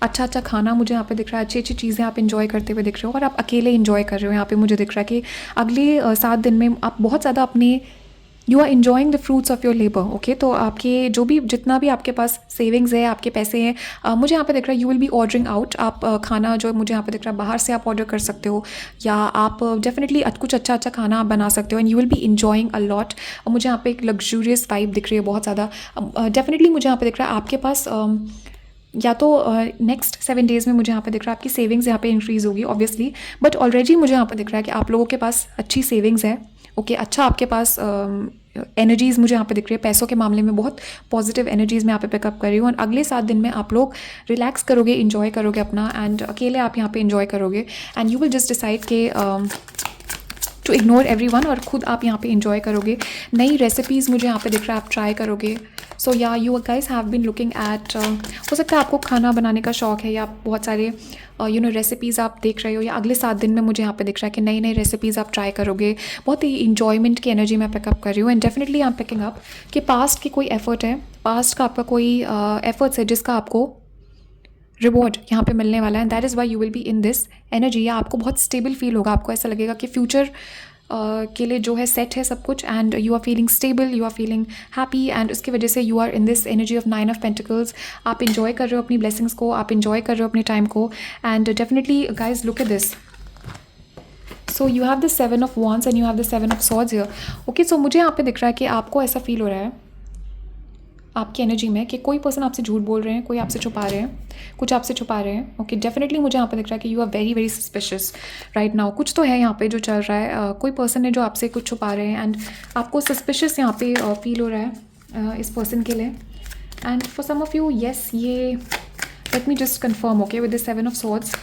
अच्छा खाना मुझे यहाँ पे दिख रहा है. अच्छी चीज़ें आप इंजॉय करते हुए दिख रहे हो और आप अकेले इंजॉय कर रहे हो. यहाँ पे मुझे दिख रहा है कि अगले 7 दिन में आप बहुत ज़्यादा अपने you are enjoying the fruits of your labour. Okay, तो आपके जो भी जितना भी आपके पास सेविंग्स है, आपके पैसे हैं, मुझे यहाँ पे दिख रहा है you will B ordering out. आप खाना जो मुझे यहाँ पे दिख रहा है बाहर से आप ऑर्डर कर सकते हो, या आप डेफिनेटली कुछ अच्छा खाना आप बना सकते हो. And you will B enjoying a lot. मुझे यहाँ पे एक लग्जूरियस वाइब दिख रही है बहुत ज़्यादा. डेफिनेटली मुझे यहाँ पे दिख रहा है आपके पास या तो नेक्स्ट 7 days में मुझे यहाँ पे दिख रहा है आपकी सेविंग्स यहाँ पे इंक्रीज़ होगी ऑब्वियसली. बट ऑलरेडी मुझे यहाँ पे दिख रहा है कि आप लोगों के पास अच्छी सेविंग्स है. ओके, अच्छा आपके पास एनर्जीज़ मुझे यहाँ पे दिख रही है. पैसों के मामले में बहुत पॉजिटिव एनर्जीज़ मैं यहाँ पे पिकअप कर रही हूँ. और अगले 7 दिन में आप लोग रिलैक्स करोगे, इन्जॉय करोगे अपना, एंड अकेले आप यहाँ पे इन्जॉय करोगे. And you will just decide के टू इग्नोर एवरीवन, और खुद आप यहाँ पे इन्जॉय करोगे. नई रेसिपीज़ मुझे यहाँ पे दिख रहा है आप ट्राई करोगे. सो या you guys have been looking at, हो सकता है आपको खाना बनाने का शौक़ है, या आप बहुत सारे रेसिपीज़ आप देख रहे हो, या अगले 7 दिन में मुझे यहाँ पे दिख रहा है कि नई रेसिपीज़ आप ट्राई करोगे. बहुत ही इन्जॉयमेंट की एनर्जी मैं पिकअप कर रही हूँ. And definitely I am picking up कि पास्ट की कोई एफर्ट है, पास्ट का आपका कोई एफर्ट्स है जिसका आपको रिवॉर्ड यहाँ पे मिलने वाला है. That is why you will B in this energy. या आपको बहुत स्टेबल फील होगा, आपको ऐसा लगेगा कि फ्यूचर के लिए जो है सेट है सब कुछ. And you are feeling stable, you are feeling happy, and उसकी वजह से you are in this energy of 9 of Pentacles. आप इन्जॉय कर रहे हो अपनी ब्लेसिंग्स को, आप इन्जॉय कर रहे हो अपने टाइम को. And definitely guys look at this. So you have the 7 of Wands and you have the 7 of Swords here. Okay, so मुझे यहाँ पे दिख रहा है कि आपको ऐसा फील हो रहा है आपकी एनर्जी में कि कोई पर्सन आपसे झूठ बोल रहे हैं, कोई आपसे छुपा रहे हैं, कुछ आपसे छुपा रहे हैं. ओके, डेफिनेटली मुझे यहाँ पे दिख रहा है कि you are very very suspicious right now. कुछ तो है यहाँ पे जो चल रहा है. कोई पर्सन है जो आपसे कुछ छुपा रहे हैं, एंड आपको सस्पिशियस यहाँ पे फील हो रहा है इस पर्सन के लिए. And for some of you, yes, ये let me just confirm. Okay, with the 7 of Swords.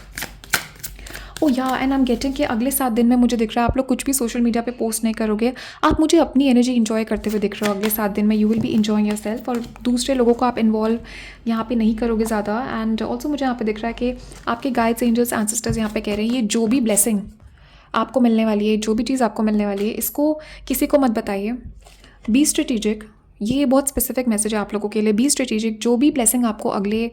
Oh yeah and I am getting कि अगले 7 दिन में मुझे दिख रहा है आप लोग कुछ भी सोशल मीडिया पे पोस्ट नहीं करोगे, आप मुझे अपनी एनर्जी इंजॉय करते हुए दिख रहे हो अगले 7 दिन में। You will B enjoying your self, और दूसरे लोगों को आप इन्वॉल्व यहाँ पे नहीं करोगे ज़्यादा। एंड ऑल्सो मुझे यहाँ पे दिख रहा है कि आपके गाइड्स, एंजल्स, एंसेस्टर्स यहाँ पे कह रहे हैं ये जो भी ब्लेसिंग आपको मिलने वाली है, जो भी चीज़ आपको मिलने वाली है, इसको किसी को मत बताइए। बी स्ट्रेटेजिक, ये बहुत स्पेसिफिक मैसेज है आप लोगों के लिए। बी स्ट्रेटेजिक, जो भी ब्लेसिंग आपको अगले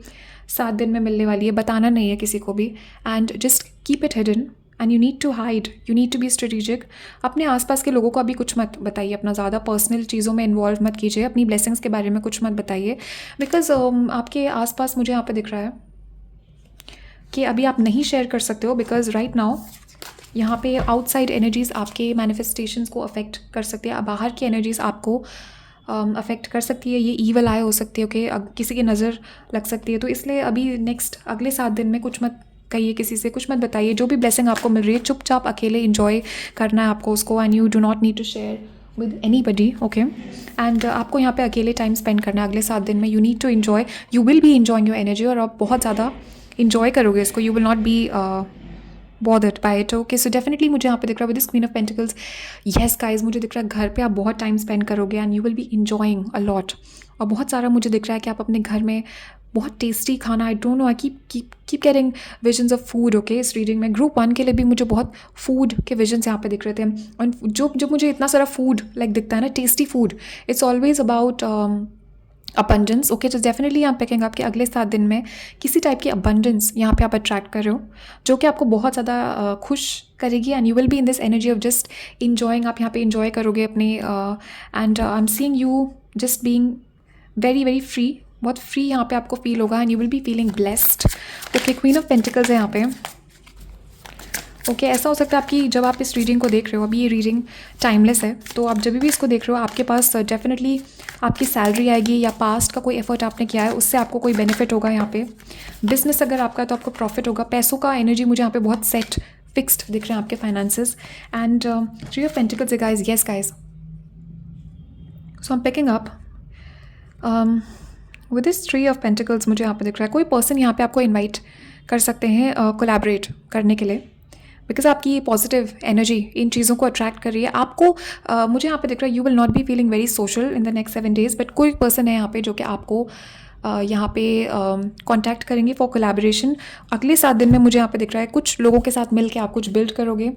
7 दिन में मिलने वाली है बताना नहीं है किसी को भी, and just keep it hidden and you need to hide, you need to be strategic. अपने आसपास के लोगों को अभी कुछ मत बताइए, अपना ज़्यादा पर्सनल चीज़ों में इन्वॉल्व मत कीजिए, अपनी ब्लेसिंग्स के बारे में कुछ मत बताइए, बिकॉज आपके आसपास मुझे यहाँ पे दिख रहा है कि अभी आप नहीं शेयर कर सकते हो, बिकॉज राइट नाउ यहाँ पे आउटसाइड एनर्जीज़ आपके मैनिफेस्टेशंस को अफेक्ट कर सकती है, बाहर की एनर्जीज़ आपको अफेक्ट कर सकती है। ये ईवल आय हो सकती है, ओके, किसी की नज़र लग सकती है। तो इसलिए अभी नेक्स्ट अगले 7 दिन में कुछ मत कहिए, किसी से कुछ मत बताइए। जो भी ब्लेसिंग आपको मिल रही है चुपचाप अकेले इंजॉय करना है आपको उसको, and you do not need to share with anybody, okay. And आपको यहाँ पे अकेले टाइम स्पेंड करना है अगले 7 दिन में। You need to enjoy, you will be enjoying your energy, और आप बहुत ज़्यादा इन्जॉय करोगे इसको। You will not be bothered by it, okay। so definitely मुझे यहाँ पे दिख रहा है with this queen of pentacles, yes guys, मुझे दिख रहा है घर पे आप बहुत टाइम स्पेंड करोगे and you will B enjoying a lot. और बहुत सारा मुझे दिख रहा है कि आप अपने घर में बहुत टेस्टी खाना, I don't know, I keep getting visions of food, okay. इस रीडिंग में ग्रुप 1 के लिए भी मुझे बहुत फूड के विजन्स यहाँ पे दिख रहे थे। और जो मुझे इतना सारा फूड लाइक दिखता है ना, tasty food, it's always about abundance, okay. तो डेफिनेटली यहाँ पे कहेंगे आपके अगले 7 दिन में किसी टाइप की अबंडेंस यहाँ पे आप अट्रैक्ट कर रहे हो, जो कि आपको बहुत ज़्यादा खुश करेगी, and you will B in this energy of just enjoying. आप यहाँ पे इन्जॉय करोगे अपने, and I am seeing you just being very very free, बहुत फ्री यहाँ पे आपको फील होगा, and you will be feeling blessed, okay. Queen of pentacles है यहाँ पे, ओके। ऐसा हो सकता है आपकी, जब आप इस रीडिंग को देख रहे हो, अभी ये रीडिंग टाइमलेस है, तो आप जब भी इसको देख रहे हो आपके पास डेफिनेटली आपकी सैलरी आएगी, या पास्ट का कोई एफर्ट आपने किया है उससे आपको कोई बेनिफिट होगा यहाँ पे। बिजनेस अगर आपका है तो आपको प्रॉफिट होगा। पैसों का एनर्जी मुझे यहाँ पे बहुत सेट फिक्स्ड दिख रहे हैं आपके finances. And three of pentacles guys, yes guys, so I am picking up with this three of pentacles. मुझे यहाँ पे दिख रहा है कोई पर्सन यहाँ पे आपको इन्वाइट कर सकते हैं कोलैबोरेट करने के लिए, बिकॉज आपकी ये पॉजिटिव एनर्जी इन चीज़ों को अट्रैक्ट कर रही है आपको। मुझे यहाँ पे दिख रहा है you will not B feeling very social in the next 7 days, but कोई पर्सन है यहाँ पे जो कि आपको यहाँ पे कांटेक्ट करेंगे फॉर कोलैबोरेशन। अगले 7 दिन में मुझे यहाँ पे दिख रहा है कुछ लोगों के साथ मिलके आप कुछ बिल्ड करोगे,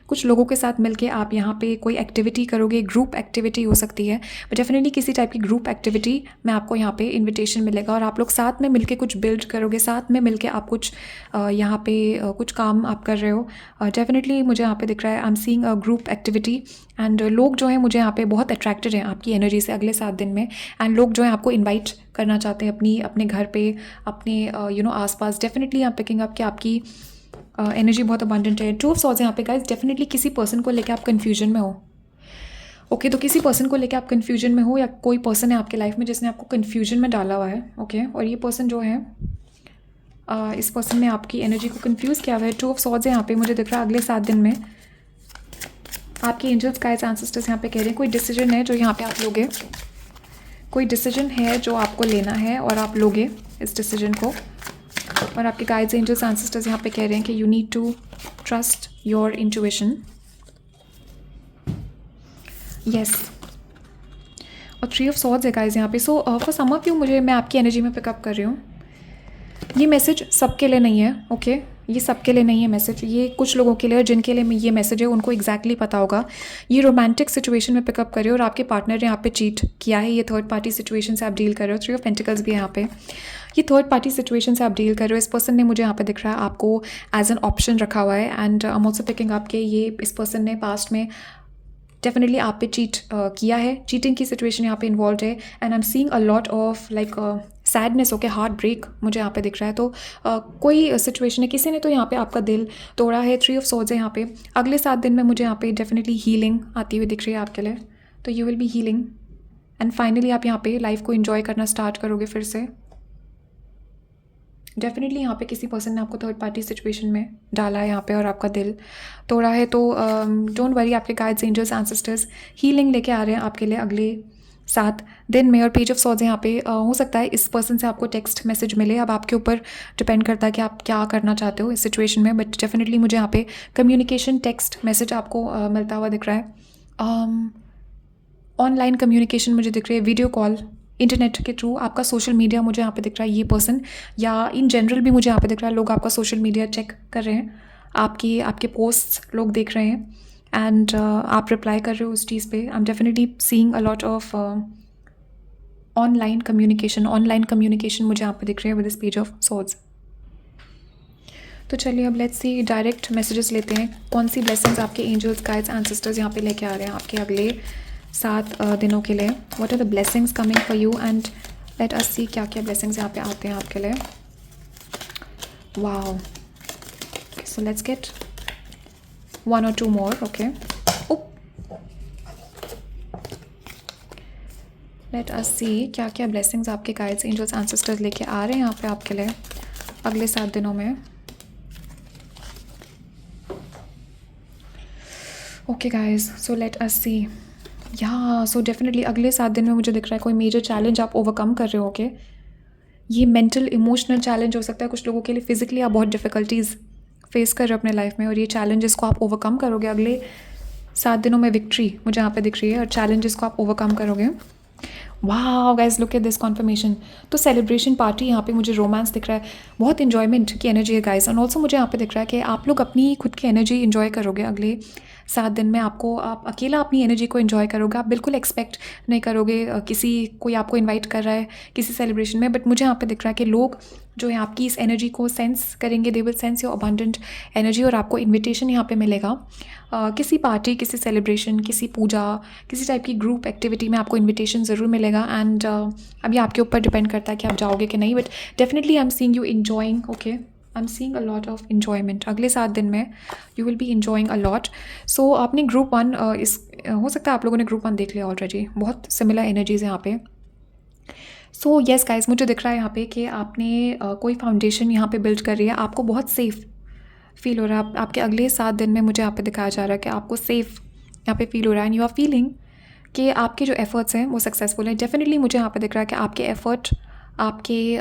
कुछ लोगों के साथ मिलके आप यहाँ पे कोई एक्टिविटी करोगे। ग्रुप एक्टिविटी हो सकती है, बट डेफिनेटली किसी टाइप की ग्रुप एक्टिविटी में आपको यहाँ पे इन्विटेशन मिलेगा, और आप लोग साथ में मिलके कुछ बिल्ड करोगे, साथ में मिलके आप कुछ यहाँ पे कुछ काम आप कर रहे हो। डेफिनेटली मुझे यहाँ पे दिख रहा है आई am seeing a group activity, and लोग जो हैं मुझे यहाँ पे बहुत अट्रैक्टेड हैं आपकी एनर्जी से अगले 7 दिन में, एंड लोग जो हैं आपको इन्वाइट करना चाहते हैं अपने घर पे, अपने आसपास। डेफिनेटली यहाँ पिकिंग अप कि आपकी एनर्जी बहुत अबंडेंट है। टू ऑफ सॉर्ड्स यहाँ पे गाइस, डेफिनेटली किसी पर्सन को लेकर आप कन्फ्यूजन में हो, ओके। तो किसी पर्सन को लेकर आप कन्फ्यूजन में हो, या कोई पर्सन है आपके लाइफ में जिसने आपको कन्फ्यूजन में डाला हुआ है, ओके। और ये पर्सन जो है इस पर्सन ने आपकी एनर्जी को कन्फ्यूज़ किया हुआ है। टू ऑफ सॉर्ड्स यहाँ पे मुझे दिख रहा है अगले 7 दिन में आपके एंजल्स, गाइड्स, एंसेस्टर्स यहाँ पे कह रहे हैं कोई डिसीजन है जो यहाँ पे आप लोगे, कोई डिसीजन है जो आपको लेना है और आप लोगे इस डिसीजन को। और आपके गाइड्स, एंजल्स, एंसेस्टर्स यहाँ पे कह रहे हैं कि you need to trust your intuition, yes. और थ्री ऑफ सॉर्ड्स है गाइस यहाँ पे। So for some of you, मैं आपकी एनर्जी में पिकअप कर रही हूँ। ये मैसेज सबके लिए नहीं है, ओके। ये सबके लिए नहीं है मैसेज, ये कुछ लोगों के लिए, और जिनके लिए ये मैसेज है उनको एग्जैक्टली पता होगा। ये रोमांटिक सिचुएशन में पिकअप कर रहे हो, और आपके पार्टनर ने यहाँ पे चीट किया है। ये थर्ड पार्टी सिचुएशन से आप डील कर रहे हो। थ्री ऑफ पेंटिकल्स भी है यहाँ पे, ये थर्ड पार्टी सिचुएशन से आप डील कर रहे हो। इस पर्सन ने मुझे यहाँ पे दिख रहा है आपको एज एन ऑप्शन रखा हुआ है, and I am also picking up के ये इस पर्सन ने पास्ट में डेफिनेटली आप पे चीट किया है। चीटिंग की सिचुएशन यहाँ पे इन्वॉल्व है, and I am seeing a lot of like sadness, okay, heartbreak मुझे यहाँ पे दिख रहा है। तो कोई सिचुएशन है, किसी ने तो यहाँ पे आपका दिल तोड़ा है। थ्री ऑफ सॉर्ड्स है यहाँ पे। अगले 7 दिन में मुझे यहाँ पे डेफिनेटली हीलिंग आती हुई दिख रही है आपके लिए, तो you will B healing, and finally आप यहाँ पे लाइफ को एंजॉय करना स्टार्ट करोगे फिर से। डेफिनेटली यहाँ पे किसी पर्सन ने आपको थर्ड पार्टी सिचुएशन में डाला है यहाँ पे और आपका दिल तोड़ा है। तो डोंट वरी, आपके गाइड्स, एंजल्स, एंसेस्टर्स हीलिंग लेके आ रहे हैं आपके लिए अगले 7 दिन में। और पेज ऑफ सॉर्ड्स यहाँ पे हो सकता है इस पर्सन से आपको टेक्स्ट मैसेज मिले, अब आपके ऊपर डिपेंड करता है कि आप क्या करना चाहते हो इस सिचुएशन में, बट डेफिनेटली मुझे यहाँ पे कम्युनिकेशन टेक्स्ट मैसेज आपको मिलता हुआ दिख रहा है। ऑनलाइन कम्युनिकेशन मुझे दिख रही है, वीडियो कॉल, इंटरनेट के थ्रू, आपका सोशल मीडिया मुझे यहाँ पे दिख रहा है ये पर्सन, या इन जनरल भी मुझे यहाँ पे दिख रहा है लोग आपका सोशल मीडिया चेक कर रहे हैं, आपके पोस्ट लोग देख रहे हैं एंड आप रिप्लाई कर रहे हो उस चीज़ पे। I am definitely seeing a lot of online communication मुझे यहाँ पे दिख रही है with this page of swords. तो चलिए अब लेट्स सी डायरेक्ट मैसेजेस लेते हैं, कौन सी ब्लेसिंग्स आपके एंजल्स गाइड्स एंसेस्टर्स यहाँ पे लेके आ रहे हैं आपके अगले 7 दिनों के लिए। What are the blessings coming for you and let us see क्या क्या ब्लेसिंग्स यहाँ पे आते हैं आपके लिए। Wow, so let's get 1 or 2 more, okay. Let us see क्या क्या ब्लेसिंग्स आपके गाइड्स एंजल्स एंसेस्टर्स लेके आ रहे हैं यहाँ पे आपके लिए अगले 7 दिनों में। Okay guys, so let us see. Yeah so definitely अगले 7 दिन में मुझे दिख रहा है कोई मेजर चैलेंज आप ओवरकम कर रहे हो। ओके, ये मेंटल इमोशनल चैलेंज हो सकता है कुछ लोगों के लिए, फिजिकली आप बहुत डिफ़िकल्टीज़ फेस कर रहे हो अपने लाइफ में, और ये चैलेंजेस को आप ओवरकम करोगे। अगले 7 दिनों में विक्ट्री मुझे यहाँ पे दिख रही है और चैलेंजेस को आप ओवरकम करोगे। वाह guys, look at this conformation. तो सेलिब्रेशन पार्टी, यहाँ पे मुझे रोमांस दिख रहा है, बहुत इन्जॉयमेंट की एनर्जी है गाइस। एंड ऑल्सो मुझे यहाँ पे दिख रहा है कि आप लोग अपनी खुद की एनर्जी इन्जॉय करोगे अगले 7 दिन में। आप अकेला अपनी एनर्जी को इन्जॉय करोगे, आप बिल्कुल एक्सपेक्ट नहीं करोगे कोई आपको इन्वाइट कर रहा है किसी सेलिब्रेशन में, बट मुझे यहाँ पे दिख रहा है कि लोग जो है आपकी इस एनर्जी को सेंस करेंगे, they will sense your abundant energy, और आपको इन्विटेशन यहाँ पे मिलेगा किसी पार्टी, किसी सेलिब्रेशन, किसी पूजा, किसी टाइप की ग्रुप एक्टिविटी में आपको इन्विटेशन ज़रूर मिलेगा। एंड अभी आपके ऊपर डिपेंड करता है कि आप जाओगे कि नहीं, but definitely I am seeing you enjoying. Okay, I am seeing a lot of enjoyment अगले 7 दिन में, you will be enjoying a lot. So आपने ग्रुप 1 हो सकता है आप लोगों ने ग्रुप 1 देख लिया ऑलरेडी, बहुत सिमिलर एनर्जीज यहाँ पे। सो येस गाइस, मुझे दिख रहा है यहाँ पे कि आपने कोई फाउंडेशन यहाँ पे बिल्ड कर रही है, आपको बहुत सेफ़ फील हो रहा है। आपके अगले 7 दिन में मुझे यहाँ पे दिखाया जा रहा है कि आपको सेफ़ यहाँ पे फील हो रहा है, एंड यू आर फीलिंग कि आपके जो एफर्ट्स हैं वो सक्सेसफुल हैं। डेफिनेटली मुझे यहाँ पे दिख रहा है कि आपके एफर्ट, आपके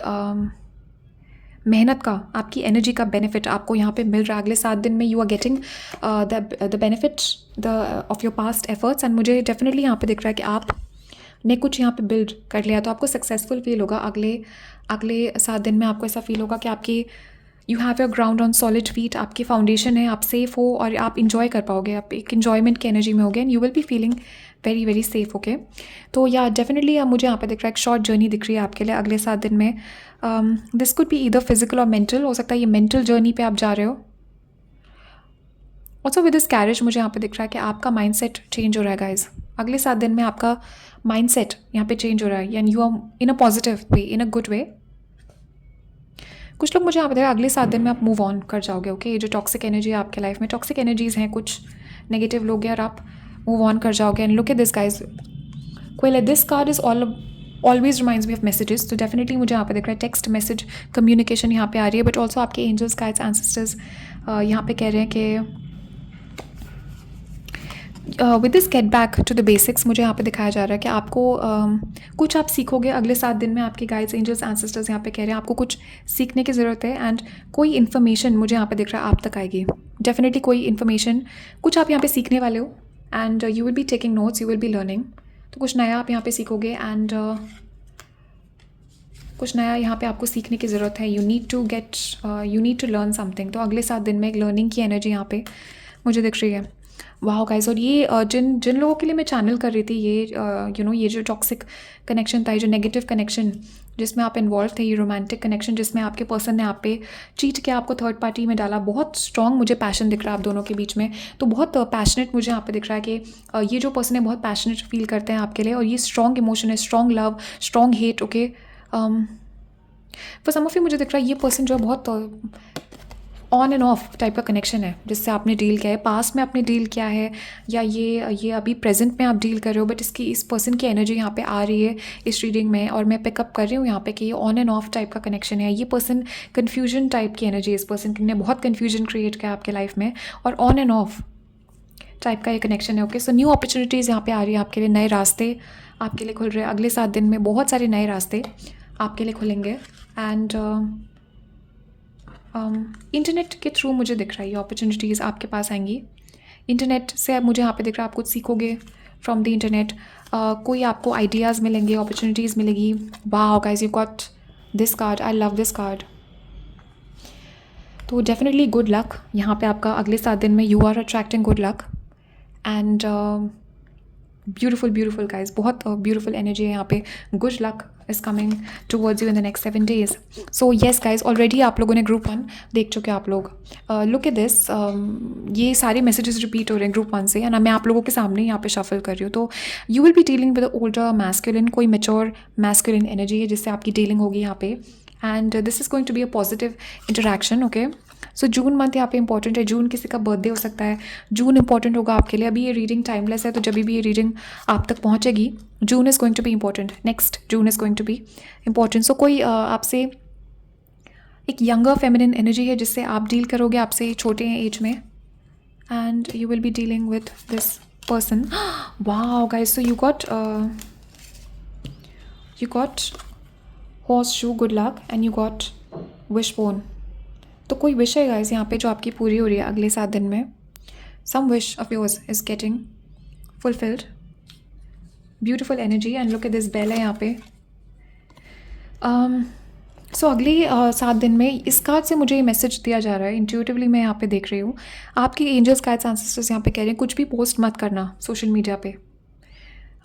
मेहनत का, आपकी एनर्जी का बेनिफिट आपको यहाँ पे मिल रहा है अगले 7 दिन में। You are getting the benefit of your past efforts, and मुझे डेफिनेटली यहाँ पे दिख रहा है कि आपने कुछ यहाँ पे बिल्ड कर लिया, तो आपको सक्सेसफुल फील होगा अगले 7 दिन में। आपको ऐसा फील होगा कि आपकी you have your ground on solid feet, आपकी फाउंडेशन है, आप सेफ़ हो और आप इंजॉय कर पाओगे, आप एक इन्जॉयमेंट की एनर्जी में होगे, and you will be feeling very very safe. Okay, तो या डेफिनेटली अब मुझे यहाँ पे दिख रहा है एक शॉर्ट जर्नी दिख रही है आपके लिए अगले 7 दिन में। This could be either physical और मेंटल, हो सकता है ये मेंटल जर्नी पे आप जा रहे हो। ऑल्सो विद दिस कैरेज मुझे यहाँ पे दिख रहा है कि आपका माइंडसेट चेंज हो रहा है गाइज अगले 7 दिन में, आपका माइंडसेट यहाँ पे चेंज हो रहा है, and you are in a positive way, in a good way. कुछ लोग मुझे यहाँ पे देख रहे हैं अगले 7 दिन में आप मूव ऑन कर जाओगे। ओके, ये जो टॉक्सिक एनर्जी है आपके लाइफ में, टॉक्सिक एनर्जीज़ हैं, कुछ नेगेटिव लोग हैं, और आप मूव ऑन कर जाओगे। And look at this guys, कोई this card is always reminds me of messages, तो डेफिनेटली मुझे यहाँ पे दिख रहा है टेक्स्ट मैसेज कम्युनिकेशन यहाँ पे आ रही है, बट ऑल्सो आपके एंजल्स गाइड्स एंसेस्टर्स यहाँ पे कह रहे हैं कि with this get back to the basics, मुझे यहाँ पे दिखाया जा रहा है कि आपको कुछ आप सीखोगे अगले 7 दिन में। आपके गाइड्स एंजल्स एंसेस्टर्स यहाँ पे कह रहे हैं आपको कुछ सीखने की ज़रूरत है, एंड कोई इन्फॉर्मेशन मुझे यहाँ पे दिख रहा है आप तक आएगी। डेफिनेटली कोई इन्फॉर्मेशन, कुछ आप यहाँ पे सीखने वाले हो, and you will be taking notes, you will be learning. तो कुछ नया आप यहाँ पे सीखोगे, एंड कुछ नया यहाँ पे आपको सीखने की ज़रूरत है। You need to learn something. तो अगले 7 दिन में एक लर्निंग की एनर्जी यहाँ पे मुझे दिख रही है। वाह गाइस, और ये जिन लोगों के लिए मैं चैनल कर रही थी, ये ये जो टॉक्सिक कनेक्शन था, ये जो नेगेटिव कनेक्शन जिसमें आप इन्वॉल्व थे, ये रोमांटिक कनेक्शन जिसमें आपके पर्सन ने आप पे चीट किया, आपको थर्ड पार्टी में डाला, बहुत स्ट्रॉन्ग मुझे पैशन दिख रहा है आप दोनों के बीच में। तो बहुत पैशनेट मुझे यहाँ पे दिख रहा है कि ये जो पर्सन है बहुत पैशनेट फील करते हैं आपके लिए, और ये स्ट्रॉन्ग इमोशन है, strong love, strong hate. Okay, for some of you मुझे दिख रहा है ये पर्सन जो है बहुत ऑन एंड ऑफ टाइप का कनेक्शन है जिससे आपने डील किया है, पास्ट में आपने डील किया है, या ये अभी प्रेजेंट में आप डील कर रहे हो, बट इस पर्सन की एनर्जी यहाँ पे आ रही है इस रीडिंग में, और मैं पिकअप कर रही हूँ यहाँ पे कि ये ऑन एंड ऑफ टाइप का कनेक्शन है। ये पर्सन कन्फ्यूजन टाइप की एनर्जी, इस पर्सन ने बहुत कन्फ्यूजन क्रिएट किया आपके लाइफ में, और ऑन एंड ऑफ टाइप का ये कनेक्शन है। ओके, सो न्यू अपॉर्चुनिटीज़ यहाँ पे आ रही है आपके लिए, नए रास्ते आपके लिए खुल रहे हैं। अगले 7 दिन में बहुत सारे नए रास्ते आपके लिए खुलेंगे। एंड इंटरनेट के थ्रू मुझे दिख रहा है ये अपॉर्चुनिटीज़ आपके पास आएंगी। इंटरनेट से अब मुझे यहाँ पे दिख रहा है आप कुछ सीखोगे फ्रॉम द इंटरनेट। कोई आपको आइडियाज़ मिलेंगे, अपॉर्चुनिटीज़ मिलेगी। Wow guys, you got this card, I love this card. तो डेफिनेटली गुड लक यहाँ पे आपका अगले 7 दिन में, you are attracting good luck. And beautiful guys, बहुत ब्यूटिफुल एनर्जी है यहाँ पे। Good luck is coming towards you in the next 7 days। So yes guys, already आप लोगों ने ग्रुप 1 देख चुके हैं आप लोग। लुक एट दिस, ये सारे मैसेजेस रिपीट हो रहे हैं ग्रुप 1 से, है ना। मैं आप लोगों के सामने यहाँ पे शफल कर रही हूँ। तो you will be dealing with older masculine, कोई मेच्योर मैस्कुलिन एनर्जी है जिससे आपकी डीलिंग होगी यहाँ पे। And this is going to be a positive interaction. Okay, so June month यहाँ पे इंपॉर्टेंट है। जून किसी का बर्थडे हो सकता है, जून इंपॉर्टेंट होगा आपके लिए। अभी ये रीडिंग टाइमलेस है, तो जब भी ये रीडिंग आप तक पहुँचेगी, June is going to be important. Next June is going to be important. So कोई आपसे एक यंगर फेमिनिन एनर्जी है जिससे आप डील करोगे, आपसे छोटे हैं एज में। And you will be dealing with this person. Wow guys, so you got horse shoe, good luck, and you got wish bone. तो कोई विश है गाइस यहाँ पे जो आपकी पूरी हो रही है अगले 7 दिन में। Some wish of yours is getting fulfilled. Beautiful energy. And look at this bell है यहाँ पे। सो अगले 7 दिन में इस कार्ड से मुझे ये मैसेज दिया जा रहा है, इंट्यूटिवली मैं यहाँ पे देख रही हूँ। आपके एंजल्स, गाइड्स, एंसेस्टर्स यहाँ पे कह रहे हैं कुछ भी पोस्ट मत करना सोशल मीडिया पे।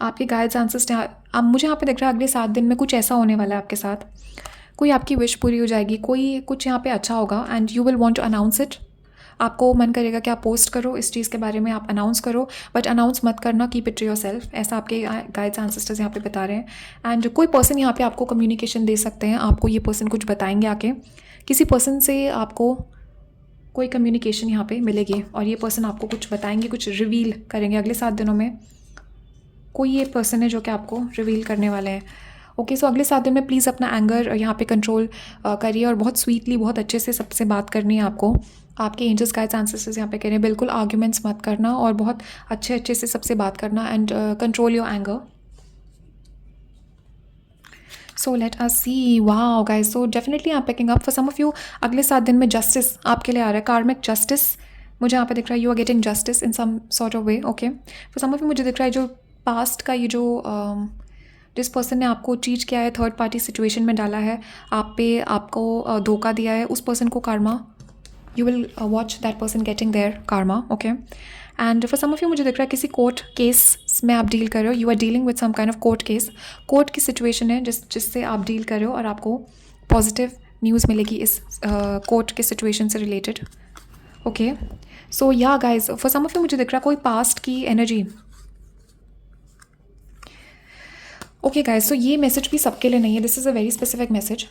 आपके गाइड्स, एंसेस्टर्स, अब मुझे यहाँ पे दिख रहा है अगले 7 दिन में कुछ ऐसा होने वाला है आपके साथ। कोई आपकी विश पूरी हो जाएगी, कोई कुछ यहाँ पे अच्छा होगा। And you will want to announce it. आपको मन करेगा कि आप पोस्ट करो इस चीज़ के बारे में, आप अनाउंस करो, बट अनाउंस मत करना, keep it to yourself. ऐसा आपके गाइड्स, एंसेस्टर्स यहाँ पे बता रहे हैं। एंड कोई पर्सन यहाँ पे आपको कम्युनिकेशन दे सकते हैं, आपको ये पर्सन कुछ बताएंगे आके। किसी पर्सन से आपको कोई कम्युनिकेशन यहाँ पे मिलेगी और ये पर्सन आपको कुछ बताएंगे, कुछ रिवील करेंगे अगले 7 दिनों में। कोई ये पर्सन है जो कि आपको रिवील करने वाले हैं। ओके, सो अगले 7 दिन में प्लीज़ अपना एंगर यहाँ पे कंट्रोल करिए और बहुत स्वीटली, बहुत अच्छे से सबसे बात करनी है आपको। आपके एंजल्स, गाइड्स, एंसेस्टर्स यहाँ पे कह रहे हैं बिल्कुल आर्ग्यूमेंट्स मत करना और बहुत अच्छे से सबसे बात करना। And control your anger. So let us see. Wow guys, so definitely I am picking up for some of you अगले 7 दिन में जस्टिस आपके लिए आ रहा है। कार्मिक जस्टिस मुझे यहाँ पे दिख रहा है। You are getting justice in some sort of way. Okay, for some of you मुझे दिख रहा है जो पास्ट का ये जो जिस पर्सन ने आपको चीट किया है, थर्ड पार्टी सिचुएशन में डाला है, आप पे आपको धोखा दिया है, उस पर्सन को karma, you will watch that person getting their karma. Okay, and for some of you मुझे दिख रहा है किसी कोर्ट केस में आप डील कर रहे हो। You are dealing with some kind of court case. Court की सिचुएशन है जिससे आप डील कर रहे हो और आपको पॉजिटिव न्यूज़ मिलेगी इस कोर्ट के सिचुएशन से related. Okay, so yeah guys, for some of you मुझे दिख रहा है कोई पास्ट की एनर्जी। ओके गाइज, सो ये मैसेज भी सबके लिए नहीं है। This is a very specific message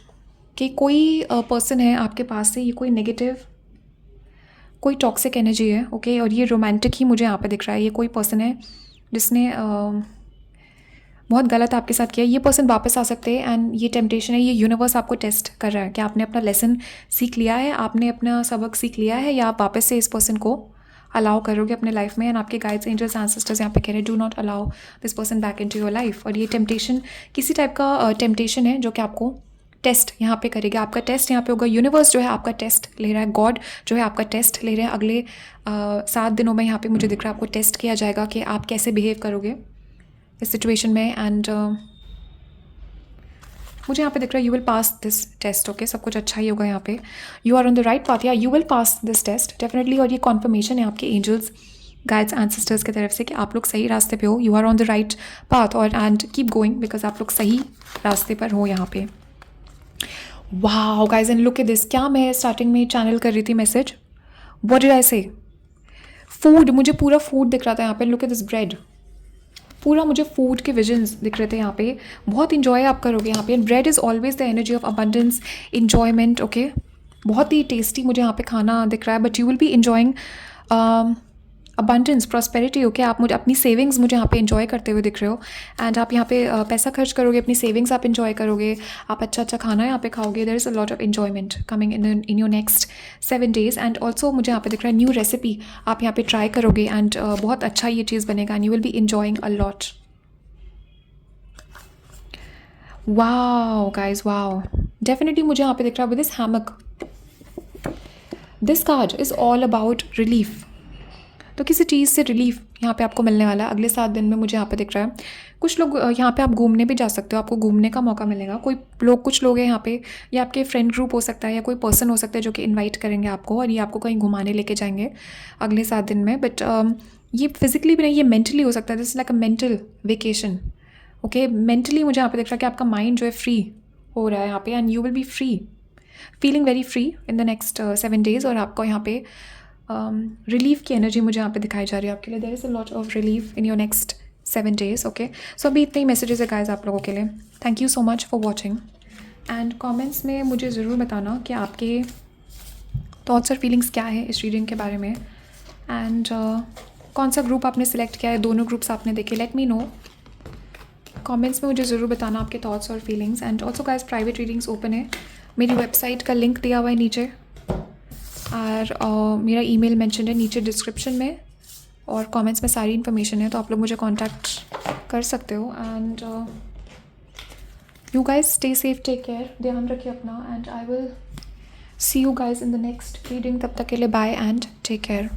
कि कोई पर्सन है आपके पास से, ये कोई नेगेटिव, कोई टॉक्सिक एनर्जी है। ओके, और ये रोमांटिक ही मुझे यहाँ पे दिख रहा है। ये कोई पर्सन है जिसने बहुत गलत आपके साथ किया। ये पर्सन वापस आ सकते हैं एंड ये टेम्पटेशन है, ये यूनिवर्स आपको टेस्ट कर रहा है कि आपने अपना लेसन सीख लिया है, आपने अपना सबक सीख लिया है, या आप वापस से इस पर्सन को अलाउ करोगे अपने लाइफ में। एंड आपके गाइड्स, एंजल्स, एंसेस्टर्स यहाँ पे कह रहे हैं do not allow this person back into your life. और ये टेम्पटेशन किसी टाइप का टेम्पटेशन है जो कि आपको टेस्ट यहाँ पे करेगा। आपका टेस्ट यहाँ पे होगा। यूनिवर्स जो है आपका टेस्ट ले रहा है, गॉड जो है आपका टेस्ट ले रहे हैं। अगले 7 दिनों में यहाँ पे मुझे दिख रहा है आपको टेस्ट किया जाएगा कि आप कैसे बिहेव करोगे इस सिचुएशन में। एंड मुझे यहाँ पे दिख रहा है you will pass this test. Okay, सब कुछ अच्छा ही होगा यहाँ पे। You are on the right path, या you will pass this test definitely. और ये कॉन्फर्मेशन है आपके एंजल्स, गाइड्स, एंसेस्टर्स की तरफ से कि आप लोग सही रास्ते पे हो। You are on the right path और एंड कीप गोइंग बिकॉज आप लोग सही रास्ते पर हो यहाँ पे। Wow guys, and look at this. क्या मैं स्टार्टिंग में चैनल कर रही थी मैसेज, व्हाट डिड आई से? फूड, मुझे पूरा फूड दिख रहा था यहाँ पे। लुक एट दिस ब्रेड, पूरा मुझे फूड के विजन्स दिख रहे थे यहाँ पे। बहुत इंजॉय आप करोगे यहाँ पे। And bread is always the energy of abundance, enjoyment. Okay, बहुत ही टेस्टी मुझे यहाँ पे खाना दिख रहा है, but you will be enjoying abundance, prosperity, okay. आप मुझे अपनी सेविंग्स मुझे यहाँ पे एंजॉय करते हुए दिख रहे हो, एंड आप यहाँ पे पैसा खर्च करोगे, अपनी सेविंग्स आप एंजॉय करोगे, आप अच्छा अच्छा खाना यहाँ पे खाओगे। There is a lot of enjoyment coming in your next 7 days। And also मुझे यहाँ पे दिख रहा है न्यू रेसिपी आप यहाँ पे ट्राई करोगे, एंड बहुत अच्छा ये चीज़ बनेगा, and you will B enjoying a lot. Wow guys, wow, definitely मुझे यहाँ पे दिख रहा है with this hammock, this card is all about relief. तो किसी चीज़ से रिलीफ यहाँ पे आपको मिलने वाला है अगले 7 दिन में, मुझे यहाँ पे दिख रहा है। कुछ लोग यहाँ पे आप घूमने भी जा सकते हो, आपको घूमने का मौका मिलेगा। कुछ लोग हैं यहाँ पे, ये आपके फ्रेंड ग्रुप हो सकता है, या कोई पर्सन हो सकता है जो कि इनवाइट करेंगे आपको, और ये आपको कहीं घुमाने लेके जाएंगे अगले 7 दिन में। बट ये फिजिकली भी नहीं, ये मेंटली हो सकता है। This like a mental vacation, okay. Mentally मुझे यहाँ पे दिख रहा है कि आपका माइंड जो है फ्री हो रहा है यहाँ पे, and you will B free, feeling very free in the next 7 days। और आपको यहाँ पे रिलीफ की एनर्जी मुझे यहाँ पे दिखाई जा रही है आपके लिए। There is a lot of relief in your next 7 days, okay. So अभी इतने ही मैसेजेस है गाइस आप लोगों के लिए। Thank you so much for watching, and comments में मुझे ज़रूर बताना कि आपके थॉट्स और फीलिंग्स क्या है इस रीडिंग के बारे में, एंड कौन सा ग्रुप आपने सिलेक्ट किया है, दोनों ग्रुप्स आपने देखे, लेट मी नो कमेंट्स में, मुझे ज़रूर बताना आपके थॉट्स और feelings. And also guys, private readings open है, मेरी वेबसाइट का लिंक दिया हुआ है नीचे, और मेरा ईमेल मेंशन है नीचे डिस्क्रिप्शन में, और कमेंट्स में सारी इन्फॉर्मेशन है, तो आप लोग मुझे कांटेक्ट कर सकते हो। And you guys stay safe, take care, ध्यान रखिए अपना, and I will see you guys in the next reading. तब तक के लिए बाय एंड टेक केयर।